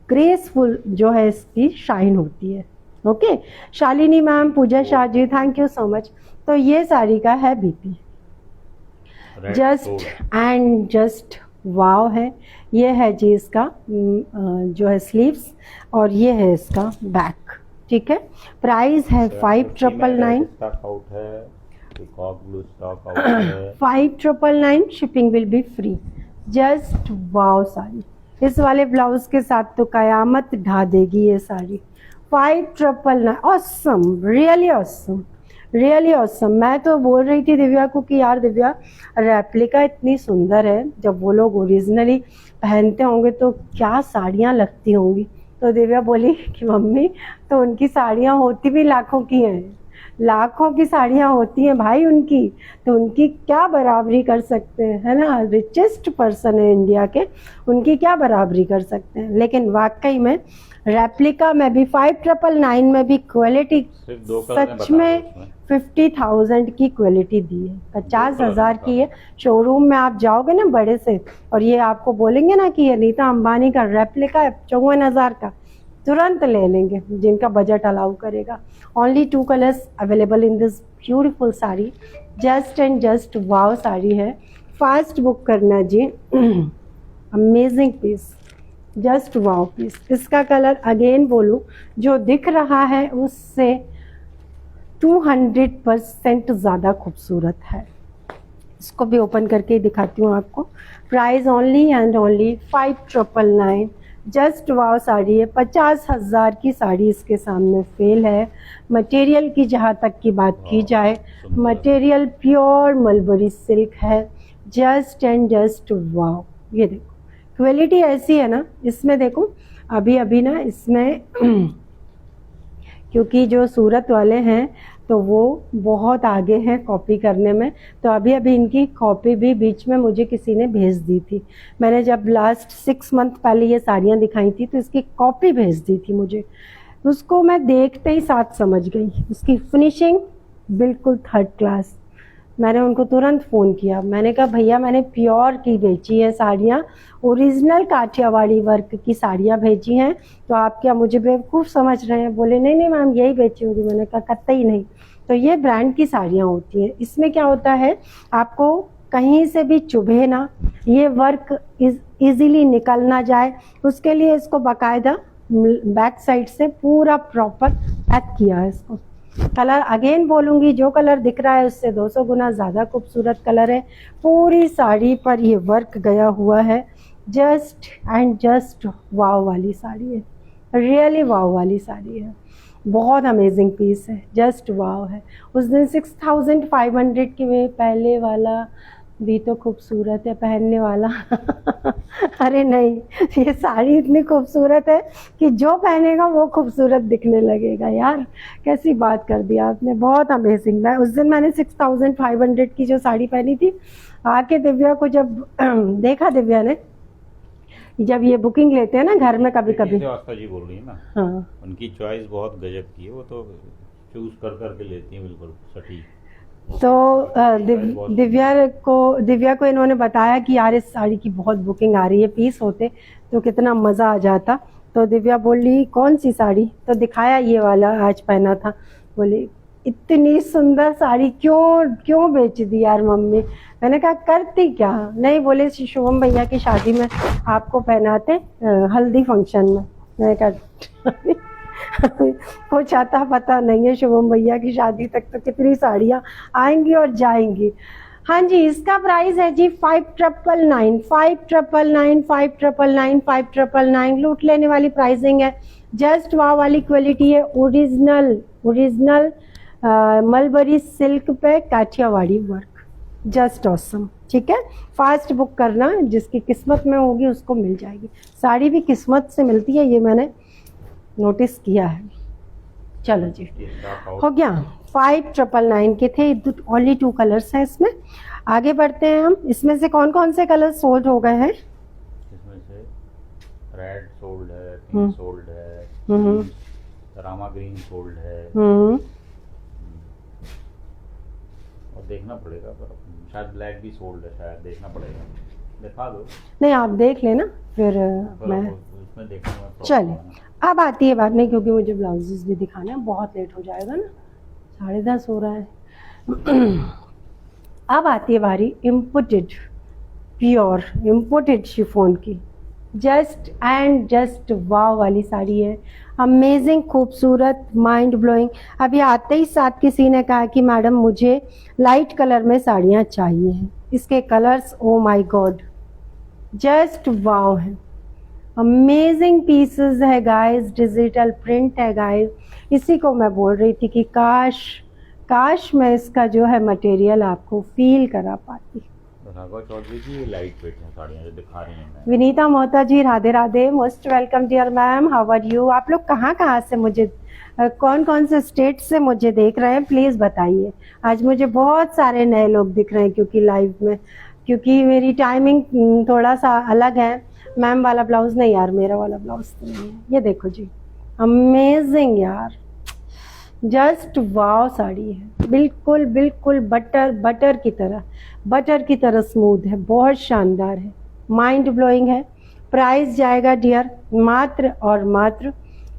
ग्रेसफुल जो है इसकी शाइन होती है। Okay, Shalini ma'am, Puja Shah ji, thank you so much. तो ये साड़ी का है BP, just and just wow है। ये है जी इसका जो है स्लीव्स, और ये है इसका बैक। ठीक है, प्राइस है 5999। स्टॉक आउट है, पीकॉक ब्लू स्टॉक आउट है। 5999, shipping will be free. Just wow sari, इस वाले ब्लाउज के साथ तो कयामत ढा देगी ये sari. 5999, awesome, really awesome, really awesome. मैं तो बोल रही थी दिव्या को कि यार दिव्या, रेप्लिका इतनी सुंदर है, जब वो लोग ओरिजिनली पहनते होंगे तो क्या साड़ियाँ लगती होंगी। तो दिव्या बोली कि मम्मी तो उनकी साड़ियाँ होती भी लाखों की हैं, लाखों की साड़ियाँ होती हैं भाई उनकी, तो उनकी क्या बराबरी कर सकते हैं, है ना। रिचेस्ट पर्सन है इंडिया के, उनकी क्या बराबरी कर सकते हैं। लेकिन वाकई में रेप्लिका में भी 5999 में भी क्वालिटी सिर्फ 2 कलर सच बता में दो उसमें। 50,000 की क्वालिटी दी है, 50,000 कलर की है। शोरूम में आप जाओगे ना बड़े से और ये आपको बोलेंगे ना कि ये नीता अंबानी का रेप्लिका है 54,000 का, तुरंत ले लेंगे जिनका बजट अलाउ करेगा। Only 2 colours available in this beautiful sari, just and just wow sari है। फास्ट बुक करना जी। Amazing piece, just wow piece. इसका कलर अगेन बोलूं जो दिख रहा है उससे 200% ज़्यादा खूबसूरत है। इसको भी ओपन करके ही दिखाती हूँ आपको। Price only and only 5999। Just wow sari है, 50,000 की साड़ी इसके सामने फेल है। मटेरियल की जहाँ तक की बात की जाए, मटेरियल प्योर मलबरी सिल्क है, जस्ट एंड जस्ट वाव। ये देखो क्वालिटी ऐसी है ना, इसमें देखो अभी अभी ना इसमें क्योंकि जो सूरत वाले हैं तो वो बहुत आगे हैं कॉपी करने में, तो अभी अभी इनकी कॉपी भी बीच में मुझे किसी ने भेज दी थी। मैंने जब लास्ट 6 मंथ पहले ये साड़ियाँ दिखाई थी तो इसकी कॉपी भेज दी थी मुझे, उसको मैं देखते ही साथ समझ गई। उसकी फिनिशिंग बिल्कुल 3rd क्लास। मैंने उनको तुरंत फ़ोन किया, मैंने कहा भैया मैंने प्योर की बेची है साड़ियाँ, ओरिजिनल काठियावाड़ी वर्क की साड़ियाँ भेजी हैं, तो आप क्या मुझे बेवकूफ़ समझ रहे हैं। बोले नहीं नहीं मैम यही बेची होगी। मैंने कहा कतई नहीं। तो ये ब्रांड की साड़ियाँ होती हैं। इसमें क्या होता है, आपको कहीं से भी चुभे ना, ये वर्क इजीली निकल ना जाए, उसके लिए इसको बाकायदा बैक साइड से पूरा प्रॉपर पैक किया है इसको। कलर अगेन बोलूँगी, जो कलर दिख रहा है उससे 200 गुना ज़्यादा खूबसूरत कलर है। पूरी साड़ी पर ये वर्क गया हुआ है, जस्ट एंड जस्ट वाव वाली साड़ी है, रियली वाव वाली साड़ी है। बहुत अमेजिंग पीस है, जस्ट वाव है। उस दिन 6500 की में पहले वाला भी तो खूबसूरत है पहनने वाला अरे नहीं, ये साड़ी इतनी खूबसूरत है कि जो पहनेगा वो खूबसूरत दिखने लगेगा। यार कैसी बात कर दी आपने, बहुत अमेजिंग। मैं उस दिन मैंने 6500 की जो साड़ी पहनी थी, आके दिव्या को जब देखा, दिव्या ने जब ये बुकिंग लेते हैं ना घर में कभी कभी, आस्था जी बोल रही है ना, हाँ उनकी चॉइस बहुत गजब की है, वो तो चूज कर करके लेती हैं बिल्कुल सटीक। तो दिव्या को इन्होंने बताया कि यार इस साड़ी की बहुत बुकिंग आ रही है, पीस होते तो कितना मज़ा आ जाता। तो दिव्या बोली कौन सी साड़ी, तो दिखाया ये वाला आज पहना था। बोली इतनी सुंदर साड़ी क्यों बेच दी यार मम्मी। मैंने कहा करती क्या। नहीं, बोले शुभम भैया की शादी में आपको पहनाते हल्दी फंक्शन में। मैंने कहा कुछ आता पता नहीं है, शुभम भैया की शादी तक तो कितनी साड़ियाँ आएंगी और जाएंगी। हाँ जी, इसका प्राइस है जी 5999, 5999, 5999, 5999। लूट लेने वाली प्राइसिंग है, जस्ट वाव वाली क्वालिटी है, ओरिजिनल मलबरी सिल्क पे काठियावाड़ी वर्क, जस्ट ऑसम। ठीक है, फास्ट बुक करना, जिसकी किस्मत में होगी उसको मिल जाएगी। साड़ी भी किस्मत से मिलती है, ये मैंने नोटिस किया है। चलो जी, हो गया। 5999 के थे, ओनली 2 कलर्स हैं इसमें। आगे बढ़ते हैं हम। इसमें से कौन कौन से कलर सोल्ड हो गए हैं? इसमें से रेड सोल्ड है, पिंक सोल्ड है, रामा ग्रीन सोल्ड है, और देखना पड़ेगा, पर शायद ब्लैक भी सोल्ड है, शायद देखना पड़ेगा। दिखा दो। नहीं, आप देख लेना फिर मैं उसमें देखूंगा। चलिए, अब आती है बात, नहीं क्योंकि मुझे ब्लाउजेस भी दिखाना है, बहुत लेट हो जाएगा ना, 10:30 हो रहा है। अब आती है बारी इम्पोर्टेड, प्योर इम्पोर्टेड शिफॉन की, जस्ट एंड जस्ट वाव वाली साड़ी है। अमेजिंग, खूबसूरत, माइंड ब्लोइंग। अभी आते ही साथ किसी ने कहा कि मैडम मुझे लाइट कलर में साड़ियाँ चाहिए हैं। इसके colours oh my God, just wow है। अमेजिंग पीसेस है गाइस, डिजिटल प्रिंट है गाइस। इसी को मैं बोल रही थी कि काश मैं इसका जो है मटेरियल आपको फील करा पाती। राघव चौधरी जी लाइट वेट है साड़ियाँ जो दिखा रही हैं ma'am. Vinita Mohta ji Radhe Radhe, most welcome dear ma'am, how are you. आप लोग कहाँ कहाँ से मुझे कौन कौन से स्टेट से मुझे देख रहे हैं प्लीज़ बताइए। आज मुझे बहुत सारे नए लोग दिख रहे हैं क्योंकि लाइव में, क्योंकि मेरी टाइमिंग थोड़ा सा अलग है। मैम वाला ब्लाउज नहीं यार, मेरा वाला ब्लाउज तो नहीं है। ये देखो जी, अमेजिंग यार, जस्ट वाव साड़ी है, बिल्कुल बिल्कुल बटर की तरह स्मूथ है, बहुत शानदार है, माइंड ब्लोइंग है। प्राइस जाएगा डियर मात्र और मात्र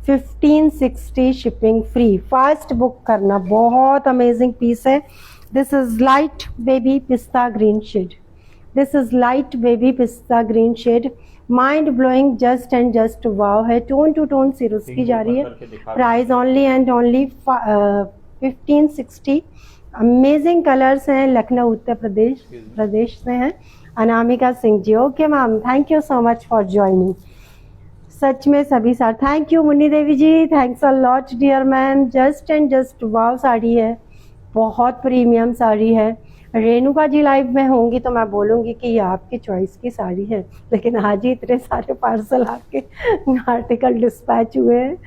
1560, शिपिंग फ्री। फास्ट बुक करना, बहुत अमेजिंग पीस है। This is light baby pista green shade, this is light baby pista green shade, mind blowing, just and just wow है। टोन टू टोन सिरोस की जा रही है। Price only and only 1560। Amazing colours हैं, लखनऊ उत्तर प्रदेश से हैं। Anamika Singh ji, okay ma'am, thank you so much for joining. सच में सभी साथ, thank you Munni Devi ji, thanks a lot dear ma'am. Just and just wow sari है, बहुत प्रीमियम साड़ी है। रेणुका जी लाइव में होंगी तो मैं बोलूँगी कि ये आपकी चॉइस की साड़ी है, लेकिन आज ही इतने सारे पार्सल आपके आर्टिकल डिस्पैच हुए हैं।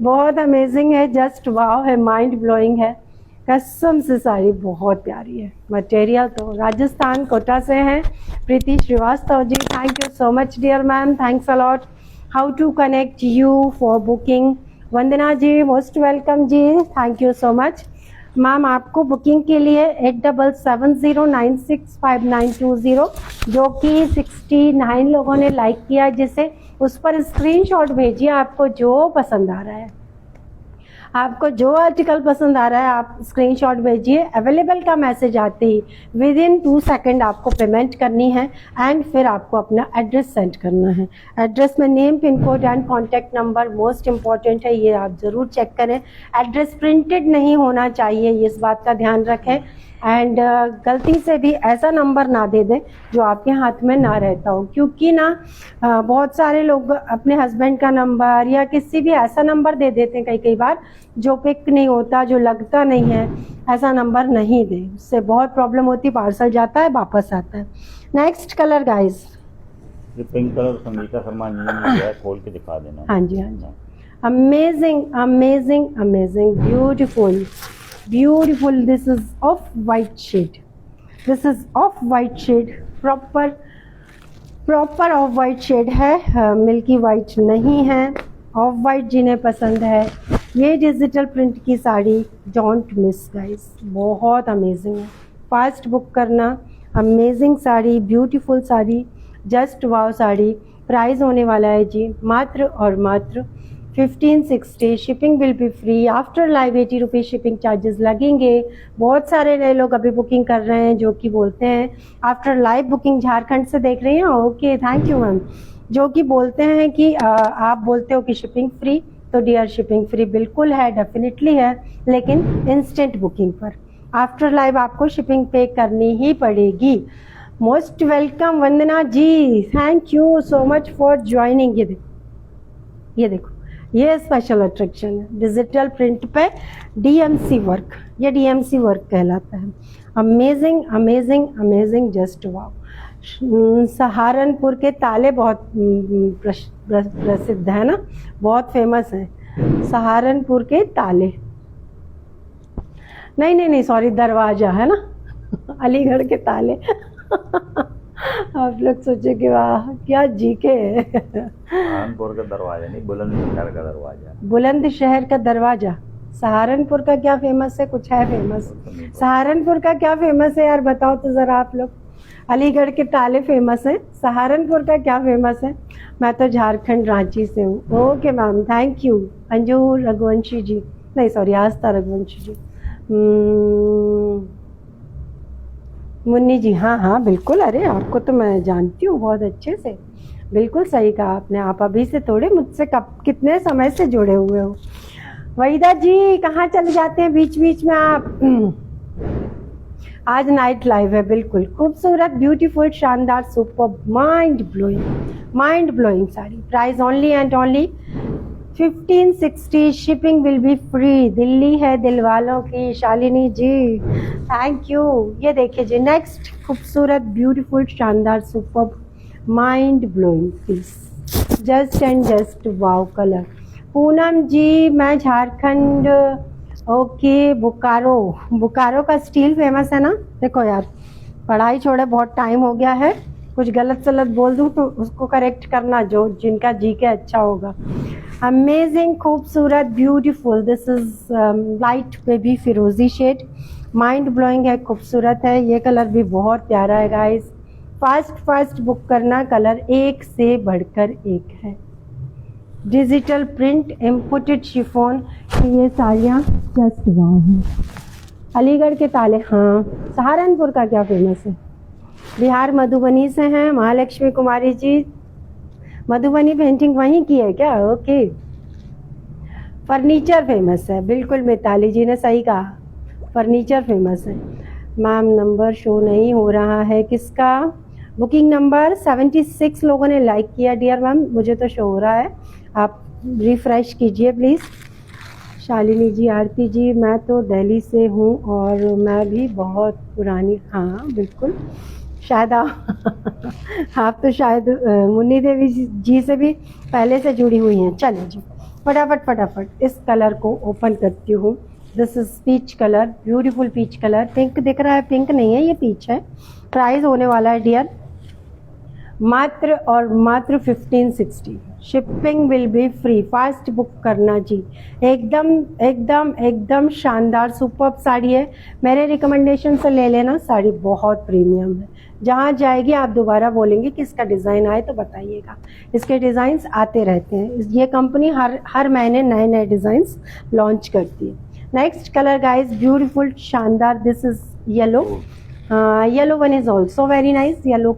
बहुत अमेजिंग है, जस्ट वाव है, माइंड ब्लोइंग है, कसम से साड़ी बहुत प्यारी है। मटेरियल तो राजस्थान कोटा से हैं Preeti Shrivastava ji, thank you so much dear ma'am, thanks a lot. How to connect you for booking, Vandana ji most welcome ji, thank you so much ma'am. आपको बुकिंग के लिए 8770965920, जो कि 69 लोगों ने लाइक किया, जिसे उस पर स्क्रीनशॉट भेजिए। आपको जो पसंद आ रहा है, आपको जो आर्टिकल पसंद आ रहा है, आप स्क्रीनशॉट भेजिए। अवेलेबल का मैसेज आते ही विदिन 2 सेकंड आपको पेमेंट करनी है एंड फिर आपको अपना एड्रेस सेंड करना है। एड्रेस में name, pin code and contact number most important है, ये आप ज़रूर चेक करें। एड्रेस प्रिंटेड नहीं होना चाहिए, ये इस बात का ध्यान रखें। एंड गलती से भी ऐसा नंबर ना दे दें जो आपके हाथ में ना रहता हो, क्योंकि ना बहुत सारे लोग अपने हस्बैंड का नंबर या किसी भी ऐसा नंबर दे देते हैं कई बार जो पिक नहीं होता, जो लगता नहीं है। ऐसा नंबर नहीं दें, उससे बहुत प्रॉब्लम होती है, पार्सल जाता है वापस आता है। नेक्स्ट कलर गाइस, ये पिंक कलर संगीता शर्मा जी ने दिया है, खोल के दिखा देना। हाँ जी हाँ जी, amazing amazing amazing, beautiful beautiful. This is off white shade, this is off white shade, proper off white shade है, मिल्की वाइट नहीं है। ऑफ वाइट जिन्हें पसंद है, ये डिजिटल प्रिंट की साड़ी डोंट मिस गाइस, बहुत अमेजिंग है। फास्ट बुक करना, amazing sari, beautiful sari, just wow sari. Price होने वाला है जी मात्र और मात्र 1560, shipping will be free. After live 80 rupees shipping charges लगेंगे। बहुत सारे नए लोग अभी बुकिंग कर रहे हैं जो कि बोलते हैं आफ्टर लाइव बुकिंग, झारखंड से देख रही हैं, ओके थैंक यू मैम। जो कि बोलते हैं कि आप बोलते हो कि शिपिंग फ्री, तो डियर शिपिंग फ्री बिल्कुल है, डेफिनेटली है, लेकिन इंस्टेंट बुकिंग पर। आफ्टर लाइव आपको शिपिंग पे करनी ही पड़ेगी। Most welcome Vandana ji, thank you so much for joining. ये देखो ये स्पेशल अट्रैक्शन है, डिजिटल प्रिंट पे डीएमसी वर्क, ये डीएमसी वर्क कहलाता है। Amazing amazing amazing, just wow. Saharanpur के ताले बहुत प्रसिद्ध है ना, बहुत फेमस है सहारनपुर के ताले। नहीं सॉरी, दरवाजा है ना अलीगढ़ के ताले। आप लोग सोचे कि वाह क्या जीके है। सहारनपुर का दरवाजा नहीं, बुलंदशहर का दरवाजा। बुलंदशहर का दरवाजा। सहारनपुर का क्या फेमस है, कुछ है फेमस? सहारनपुर का क्या फेमस है यार, बताओ तो जरा आप लोग। अलीगढ़ के ताले फेमस हैं, सहारनपुर का क्या फेमस है? मैं तो झारखंड रांची से हूँ। Okay ma'am, thank you. Anju Raghuvanshi ji, नहीं सॉरी आस्था रघुवंशी जी। मुन्नी जी, हाँ बिल्कुल, अरे आपको तो मैं जानती हूँ बहुत अच्छे से, बिल्कुल सही कहा आपने। आप अभी से थोड़े, मुझसे कब कितने समय से जुड़े हुए हो। वहीदा जी कहाँ चले जाते हैं बीच बीच में आप? आज नाइट लाइव है, बिल्कुल खूबसूरत, ब्यूटीफुल, शानदार, super, mind blowing sari. Price only and only 1560 shipping will be free. Delhi है दिल वालों की शालिनी जी, थैंक यू। ये देखिए जी, नेक्स्ट खूबसूरत ब्यूटीफुल शानदार super mind blowing piece, just and just wow colour. Poonam ji, मैं झारखंड, ओके। बोकारो, बोकारो का स्टील फेमस है ना। देखो यार, पढ़ाई छोड़े बहुत टाइम हो गया है, कुछ गलत सलत बोल दूँ तो उसको करेक्ट करना, जो जिनका जी के अच्छा होगा। अमेजिंग, खूबसूरत, beautiful, this is light baby फिरोजी शेड, माइंड ब्लोइंग है, खूबसूरत है। ये कलर भी बहुत प्यारा है गाइस। फास्ट बुक करना, कलर एक से बढ़कर एक है। डिजिटल प्रिंट, इम्पोर्टेड शिफॉन, ये साड़ियाँ जस्ट वाव हैं। अलीगढ़ के ताले, हाँ। सहारनपुर का क्या फेमस है? बिहार मधुबनी से हैं महालक्ष्मी कुमारी जी। मधुबनी पेंटिंग वहीं की है क्या? ओके। फर्नीचर फेमस है, बिल्कुल मिताली जी ने सही कहा, फर्नीचर फेमस है। मैम नंबर शो नहीं हो रहा है, किसका? बुकिंग नंबर 76 लोगों ने लाइक किया डियर मैम, मुझे तो शो हो रहा है, आप रिफ्रेश कीजिए प्लीज़। शालिनी जी, आरती जी, मैं तो दिल्ली से हूँ और मैं भी बहुत पुरानी, हाँ बिल्कुल, शायद आप तो शायद मुन्नी देवी जी से भी पहले से जुड़ी हुई हैं। चलो जी, फटाफट इस कलर को ओपन करती हूँ। This is peach colour, beautiful peach colour. Pink दिख रहा है? पिंक नहीं है, ये पीच है। प्राइस होने वाला है डियर मात्र और मात्र 1560। Shipping will be free. Fast book करना जी। एकदम शानदार सुपर्ब साड़ी है, मेरे रिकमेंडेशन से ले लेना, साड़ी बहुत प्रीमियम है। जहाँ जाएगी आप दोबारा बोलेंगे कि इसका डिज़ाइन आए तो बताइएगा, इसके डिज़ाइंस आते रहते हैं। ये कंपनी हर महीने नए नए डिज़ाइंस लॉन्च करती है। नेक्स्ट कलर गाइज, ब्यूटीफुल शानदार, this is yellow. Yellow one is also very nice. Yellow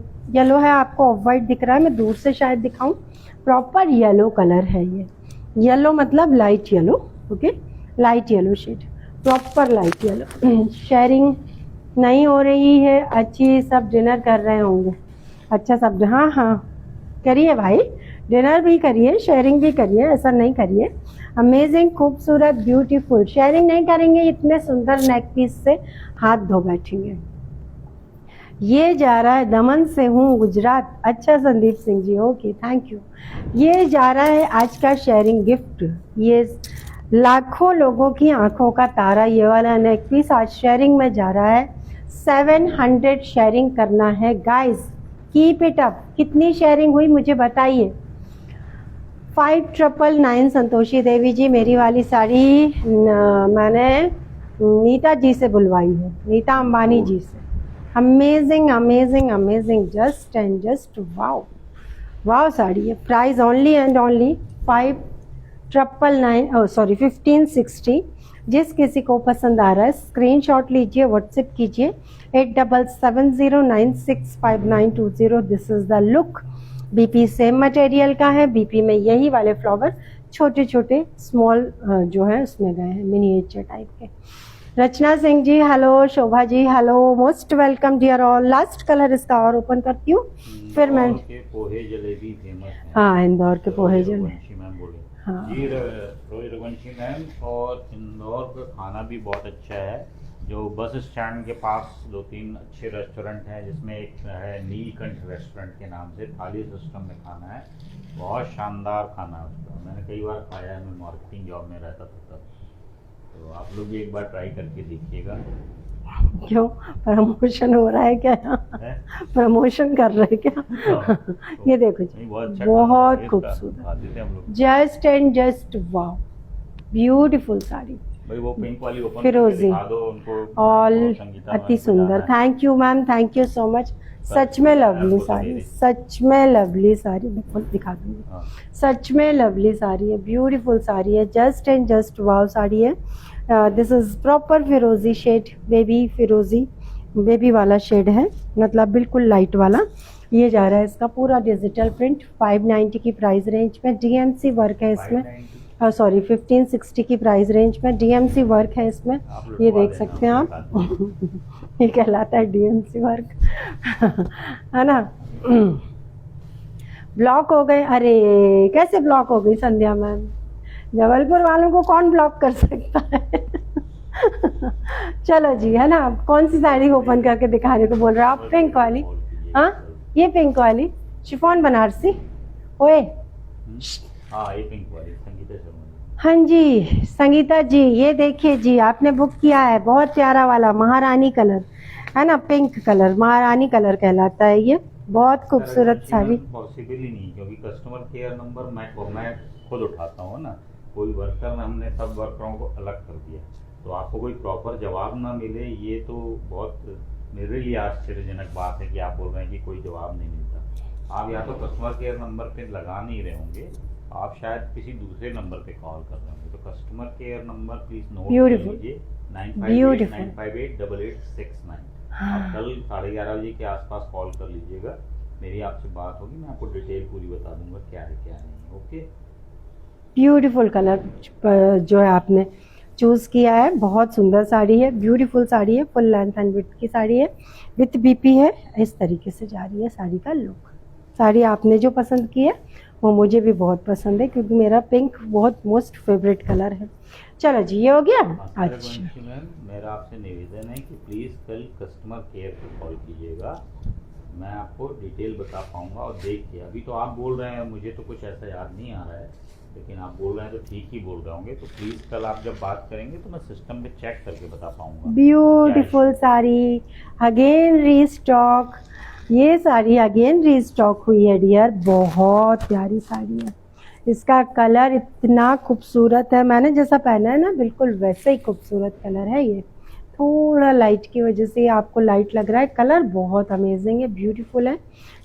है, आपको ऑफ वाइट दिख रहा है, मैं दूर से शायद दिखाऊं, प्रॉपर येलो कलर है ये। येलो मतलब light yellow, okay, light yellow shade, proper light yellow. Sharing नहीं हो रही है, अच्छी, सब डिनर कर रहे होंगे। अच्छा सब, हाँ करिए भाई, डिनर भी करिए, शेयरिंग भी करिए, ऐसा नहीं करिए। अमेजिंग, खूबसूरत, ब्यूटीफुल। शेयरिंग नहीं करेंगे इतने सुंदर नेक पीस से, हाथ धो बैठेंगे। ये जा रहा है, दमन से हूँ गुजरात। अच्छा Sandeep Singh ji, okay, thank you. ये जा रहा है आज का शेयरिंग गिफ्ट, ये लाखों लोगों की आंखों का तारा, ये वाला नेक पीस आज शेयरिंग में जा रहा है। 700 शेयरिंग करना है गाइस, कीप इट अप। कितनी शेयरिंग हुई मुझे बताइए? 5999 संतोषी देवी जी, मेरी वाली साड़ी मैंने नीता जी से बुलवाई है, नीता अंबानी जी से। Amazing amazing amazing, just and just wow wow sari है। Price only and only 1560। जिस किसी को पसंद आ रहा है स्क्रीनशॉट लीजिए, व्हाट्सएप कीजिए 8770965920। This is the look. BP same material का है, बीपी में यही वाले फ्लावर छोटे छोटे स्मॉल जो है उसमें गए हैं, मिनिएचर टाइप के। Rachna Singh ji hello, Shobha ji hello, most welcome dear all. Last colour इसका और ओपन करती हूँ, फिर मैं पोहे जलेबी फेमस है। हाँ, इंदौर के पोहे जलेबी, मैम बोले हाँ जी, रोहित रघुवंशी मैम। और इंदौर का खाना भी बहुत अच्छा है, जो बस स्टैंड के पास 2-3 अच्छे रेस्टोरेंट हैं, जिसमें एक है नीलकंठ रेस्टोरेंट के नाम से, थाली सिस्टम में खाना है, बहुत शानदार खाना है उसका। मैंने कई बार खाया है, मैं मार्केटिंग जॉब में रहता था तब, तो आप लोग भी एक बार ट्राई करके देखिएगा। क्यों प्रमोशन हो रहा है क्या? प्रमोशन कर रहे हैं क्या? ये देखो जी, बहुत खूबसूरत, just and just wow, beautiful sari. भाई वो पिंक वाली ओपन फिरोजी, दिखा दो उनको, ऑल अति सुंदर। Thank you ma'am, thank you so much. सच में लवली साड़ी, सच में लवली साड़ी, दिखा दूंगी, सच में लवली साड़ी है, ब्यूटीफुल साड़ी है, just and just wow sari है। दिस इज प्रॉपर फिरोजी शेड, बेबी फिरोजी, बेबी वाला शेड है, मतलब बिल्कुल लाइट वाला। ये जा रहा है इसका पूरा डिजिटल प्रिंट, 590 की प्राइस रेंज में, डीएमसी वर्क है इसमें, सॉरी 1560 की प्राइस रेंज में, डीएमसी वर्क है इसमें, ये देख सकते हैं आप। ये कहलाता है डीएमसी वर्क है ना। ब्लॉक हो गए, अरे कैसे ब्लॉक हो गई संध्या मैम? जबलपुर वालों को कौन ब्लॉक कर सकता है। चलो जी, है ना। आप कौन सी साड़ी ओपन करके दिखाने को बोल रहे हो आप? पिंक वाली? हाँ, ये पिंक वाली शिफॉन बनारसी। ओए, हाँ ये पिंक वाली संगीता शर्मा जी। हाँ जी संगीता जी, ये देखिए जी, आपने बुक किया है बहुत प्यारा वाला महारानी कलर, है ना। पिंक कलर महारानी कलर कहलाता है ये, बहुत खूबसूरत साड़ी। पॉसिबल ही नहीं, क्योंकि कस्टमर केयर नंबर मैं खुद उठाता हूँ ना, कोई वर्कर में हमने सब वर्करों को अलग कर दिया, तो आपको कोई प्रॉपर जवाब ना मिले, ये तो बहुत मेरे लिए आश्चर्यजनक बात है कि आप बोल रहे हैं कि कोई जवाब नहीं मिलता। आप या तो कस्टमर केयर नंबर पे लगा नहीं रहे होंगे, आप शायद किसी दूसरे नंबर पे कॉल कर रहे होंगे। तो customer care number please note कर Beautiful. लीजिए, Beautiful. 9589588869। आप कल 11:30 बजे के आसपास कॉल कर लीजिएगा, मेरी आपसे बात होगी, मैं आपको डिटेल पूरी बता दूंगा क्या है क्या नहीं। ओके, ब्यूटीफुल कलर जो है आपने चूज किया है, बहुत सुंदर साड़ी है, ब्यूटीफुल साड़ी है, फुल लेंथ एंड विड्थ की साड़ी है, विथ बीपी है। इस तरीके से जा रही है साड़ी का लुक। साड़ी आपने जो पसंद की है वो मुझे भी बहुत पसंद है, क्योंकि मेरा पिंक बहुत मोस्ट फेवरेट कलर है। चलो जी, ये हो गया। अच्छा, मैम मेरा आपसे निवेदन है कि प्लीज़ कल कस्टमर केयर पर कॉल कीजिएगा, मैं आपको डिटेल बता पाऊंगा। और देखिए, अभी तो आप बोल रहे हैं, मुझे तो कुछ ऐसा याद नहीं आ रहा है, लेकिन आप बोल रहे हैं तो ठीक ही बोल रहे होंगे। तो प्लीज़ कल आप जब बात करेंगे तो मैं सिस्टम पे चेक करके बता पाऊंगा। ब्यूटीफुल साड़ी अगेन रीस्टॉक, ये साड़ी अगेन रीस्टॉक हुई है डियर, बहुत प्यारी साड़ी है। इसका कलर इतना खूबसूरत है, मैंने जैसा पहना है ना बिल्कुल वैसे ही खूबसूरत कलर है ये। थोड़ा लाइट की वजह से आपको लाइट लग रहा है, कलर बहुत अमेजिंग है, ब्यूटीफुल है,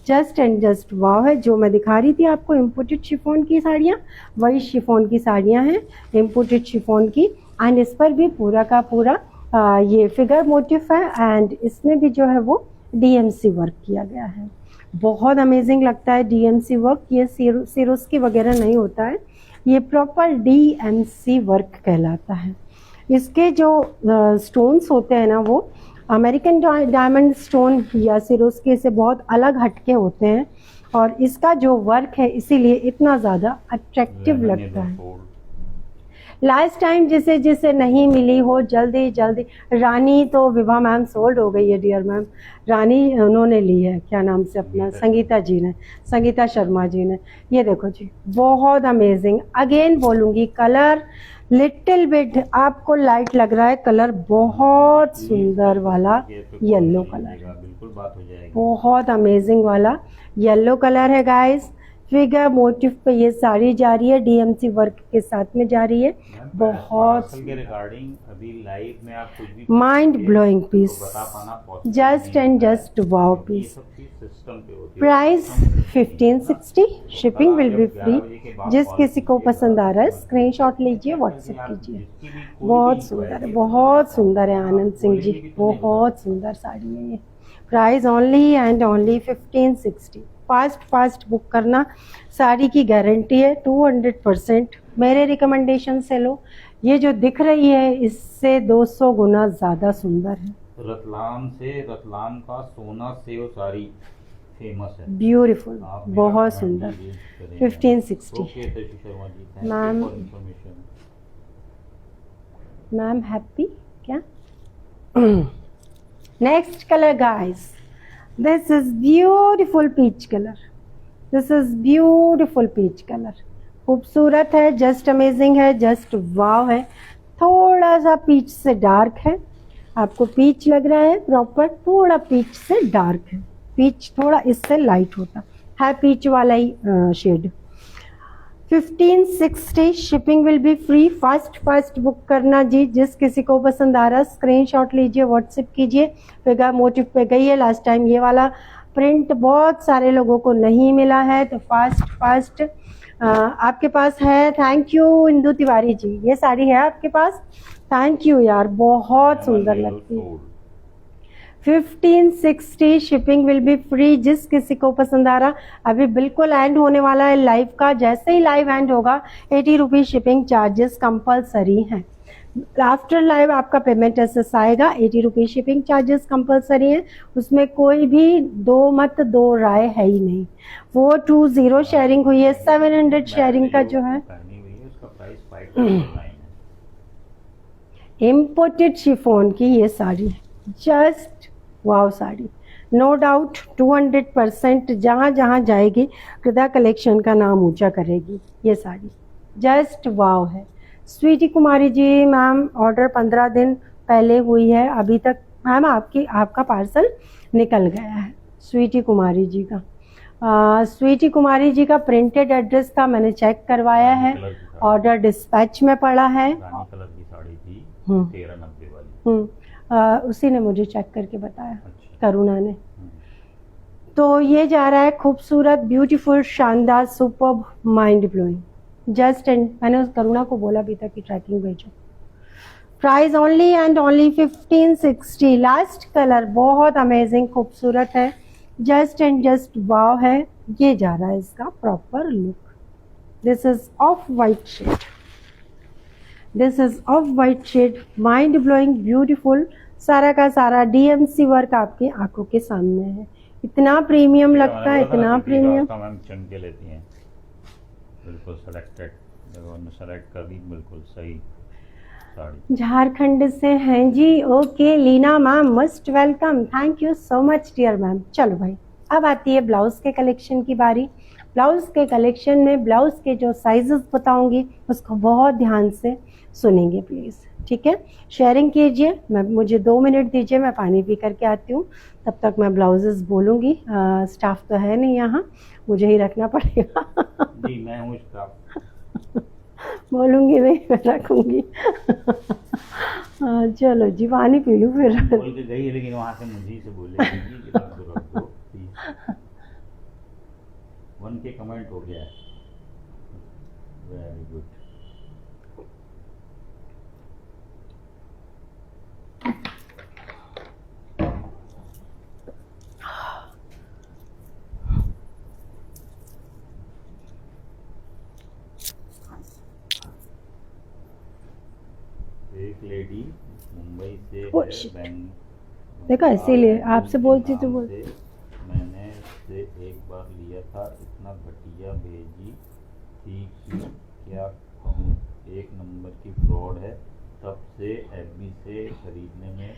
जस्ट एंड जस्ट वाव है। जो मैं दिखा रही थी आपको इम्पोर्टेड शिफॉन की साड़ियाँ, वही शिफॉन की साड़ियाँ हैं, इम्पोर्टेड शिफॉन की। एंड इस पर भी पूरा का पूरा ये फिगर मोटिफ है, एंड इसमें भी जो है वो डीएमसी वर्क किया गया है। बहुत अमेजिंग लगता है डीएमसी वर्क, ये सिरोस्की वगैरह नहीं होता है, ये प्रॉपर डीएमसी वर्क कहलाता है। इसके जो स्टोन्स होते हैं ना, वो अमेरिकन डायमंड स्टोन या सिरोस्की से बहुत अलग हटके होते हैं, और इसका जो वर्क है इसीलिए इतना ज़्यादा अट्रैक्टिव लगता है। लास्ट टाइम जिसे जिसे नहीं मिली हो, जल्दी जल्दी। रानी तो विभा मैम सोल्ड हो गई है डियर मैम, रानी उन्होंने ली है, क्या नाम से अपना, संगीता जी ने, संगीता शर्मा जी ने। ये देखो जी, बहुत अमेजिंग। अगेन बोलूँगी, कलर लिटिल बिट आपको लाइट लग रहा है, कलर बहुत सुंदर वाला येलो कलर, बिल्कुल बात हो जाएगी, बहुत अमेजिंग वाला येलो कलर है गाइस। फिगर मोटिव पे ये साड़ी जा रही है, डीएमसी वर्क के साथ में जा रही है, बहुत के रिगार्डिंग अभी लाइव में आप कुछ भी माइंड ब्लोइंग पीस, बता पाना just and just wow piece. Price 1560, shipping will be free. जिस किसी को पसंद आ रहा है स्क्रीनशॉट लीजिए, व्हाट्सएप कीजिए। बहुत सुंदर है, बहुत सुंदर है आनंद सिंह जी, बहुत सुंदर साड़ी है ये। Price only and only 1560। Fast book करना, साड़ी की गारंटी है 200%। मेरे रिकमेंडेशन से लो, ये जो दिख रही है इससे 200 गुना ज़्यादा सुंदर है। रतलाम का सोना सेव साड़ी फेमस है, ब्यूटीफुल, बहुत सुंदर। 1560। मैम हैप्पी क्या? Next colour guys, this is beautiful peach colour, this is beautiful peach colour. खूबसूरत है, जस्ट अमेजिंग है, जस्ट वाव है। थोड़ा सा पीच से डार्क है, आपको पीच लग रहा है प्रॉपर, थोड़ा पीच से डार्क है, पीच थोड़ा इससे लाइट होता है, पीच वाला ही शेड। 1560, shipping will be free. Fast book करना जी, जिस किसी को पसंद आ रहा है स्क्रीनशॉट लीजिए, व्हाट्सएप कीजिए। फिगर मोटिव पे गई है, लास्ट टाइम ये वाला प्रिंट बहुत सारे लोगों को नहीं मिला है, तो फास्ट आपके पास है। थैंक यू इंदु तिवारी जी, ये साड़ी है आपके पास, थैंक यू यार, बहुत सुंदर लगती है। 1560, शिपिंग विल बी फ्री। जिस किसी को पसंद आ रहा, अभी बिल्कुल एंड होने वाला है लाइव का, जैसे ही लाइव एंड होगा 80 रुपीज शिपिंग चार्जेस कंपलसरी हैं। आफ्टर लाइव आपका पेमेंट एसेस आएगा, 80 रुपीज शिपिंग चार्जेस कंपलसरी है, उसमें कोई भी दो राय है ही नहीं। 420 शेयरिंग हुई है, 700 शेयरिंग का जो है प्राइस 599 है। इम्पोर्टेड शिफॉन की ये sari, just wow sari, no doubt 200% जहाँ जहाँ जाएगी कृदा कलेक्शन का नाम ऊंचा करेगी ये साड़ी, जस्ट वाव है। स्वीटी कुमारी जी, मैम ऑर्डर 15 दिन पहले हुई है, अभी तक मैम आपका पार्सल निकल गया है। स्वीटी कुमारी जी का स्वीटी कुमारी जी का प्रिंटेड एड्रेस था, मैंने चेक करवाया है, ऑर्डर डिस्पैच में पड़ा है। रानी कलर की साड़ी थी 1390 वाली। उसी ने मुझे चेक करके बताया, अच्छा। करुणा ने। तो ये जा रहा है खूबसूरत, ब्यूटीफुल, शानदार, superb, mind blowing, just and मैंने उस करुणा को बोला भी था कि ट्रैकिंग भेजो। Price only and only 1560। Last colour बहुत अमेजिंग खूबसूरत है, जस्ट एंड जस्ट वाव है। ये जा रहा है इसका proper look. This is off white shade, this is off white shade, mind blowing, beautiful, सारा का सारा डीएमसी वर्क आपकी आंखों के सामने है। इतना प्रीमियम लगता है, इतना प्रीमियम। मैम चुन के लेती हैं, बिल्कुल सेलेक्टेड, सेलेक्ट कर दी, बिल्कुल सही साड़ी। झारखंड से हैं जी, okay Leena ma'am, most welcome, thank you so much dear ma'am. चलो भाई, अब आती है ब्लाउज के कलेक्शन की बारी। ब्लाउज के कलेक्शन में ब्लाउज के जो साइजेस बताऊंगी उसको बहुत ध्यान से सुनेंगे प्लीज, ठीक है। शेयरिंग कीजिए, मुझे 2 मिनट दीजिए, मैं पानी पी करके आती हूँ, तब तक मैं ब्लाउजेस बोलूँगी। स्टाफ तो है नहीं यहाँ, मुझे ही रखना पड़ेगा। जी मैं हूँ स्टाफ। बोलूँगी नहीं, मैं रखूँगी। चलो जी, पानी पी लूँ फिर। बोल के गई है, लेकिन वहाँ से मुझे से बोलेगी कि रख दो प्लीज। 1K कमेंट हो गया है, वेरी गुड। एक लेडी मुंबई से है, देखा, इसीलिए आपसे बोलती तो बोल। मैंने से एक बार लिया था, इतना घटिया भेजी थी कि क्या कहूँ, एक नंबर की फ्रॉड है, तब से एफबी से खरीदने में।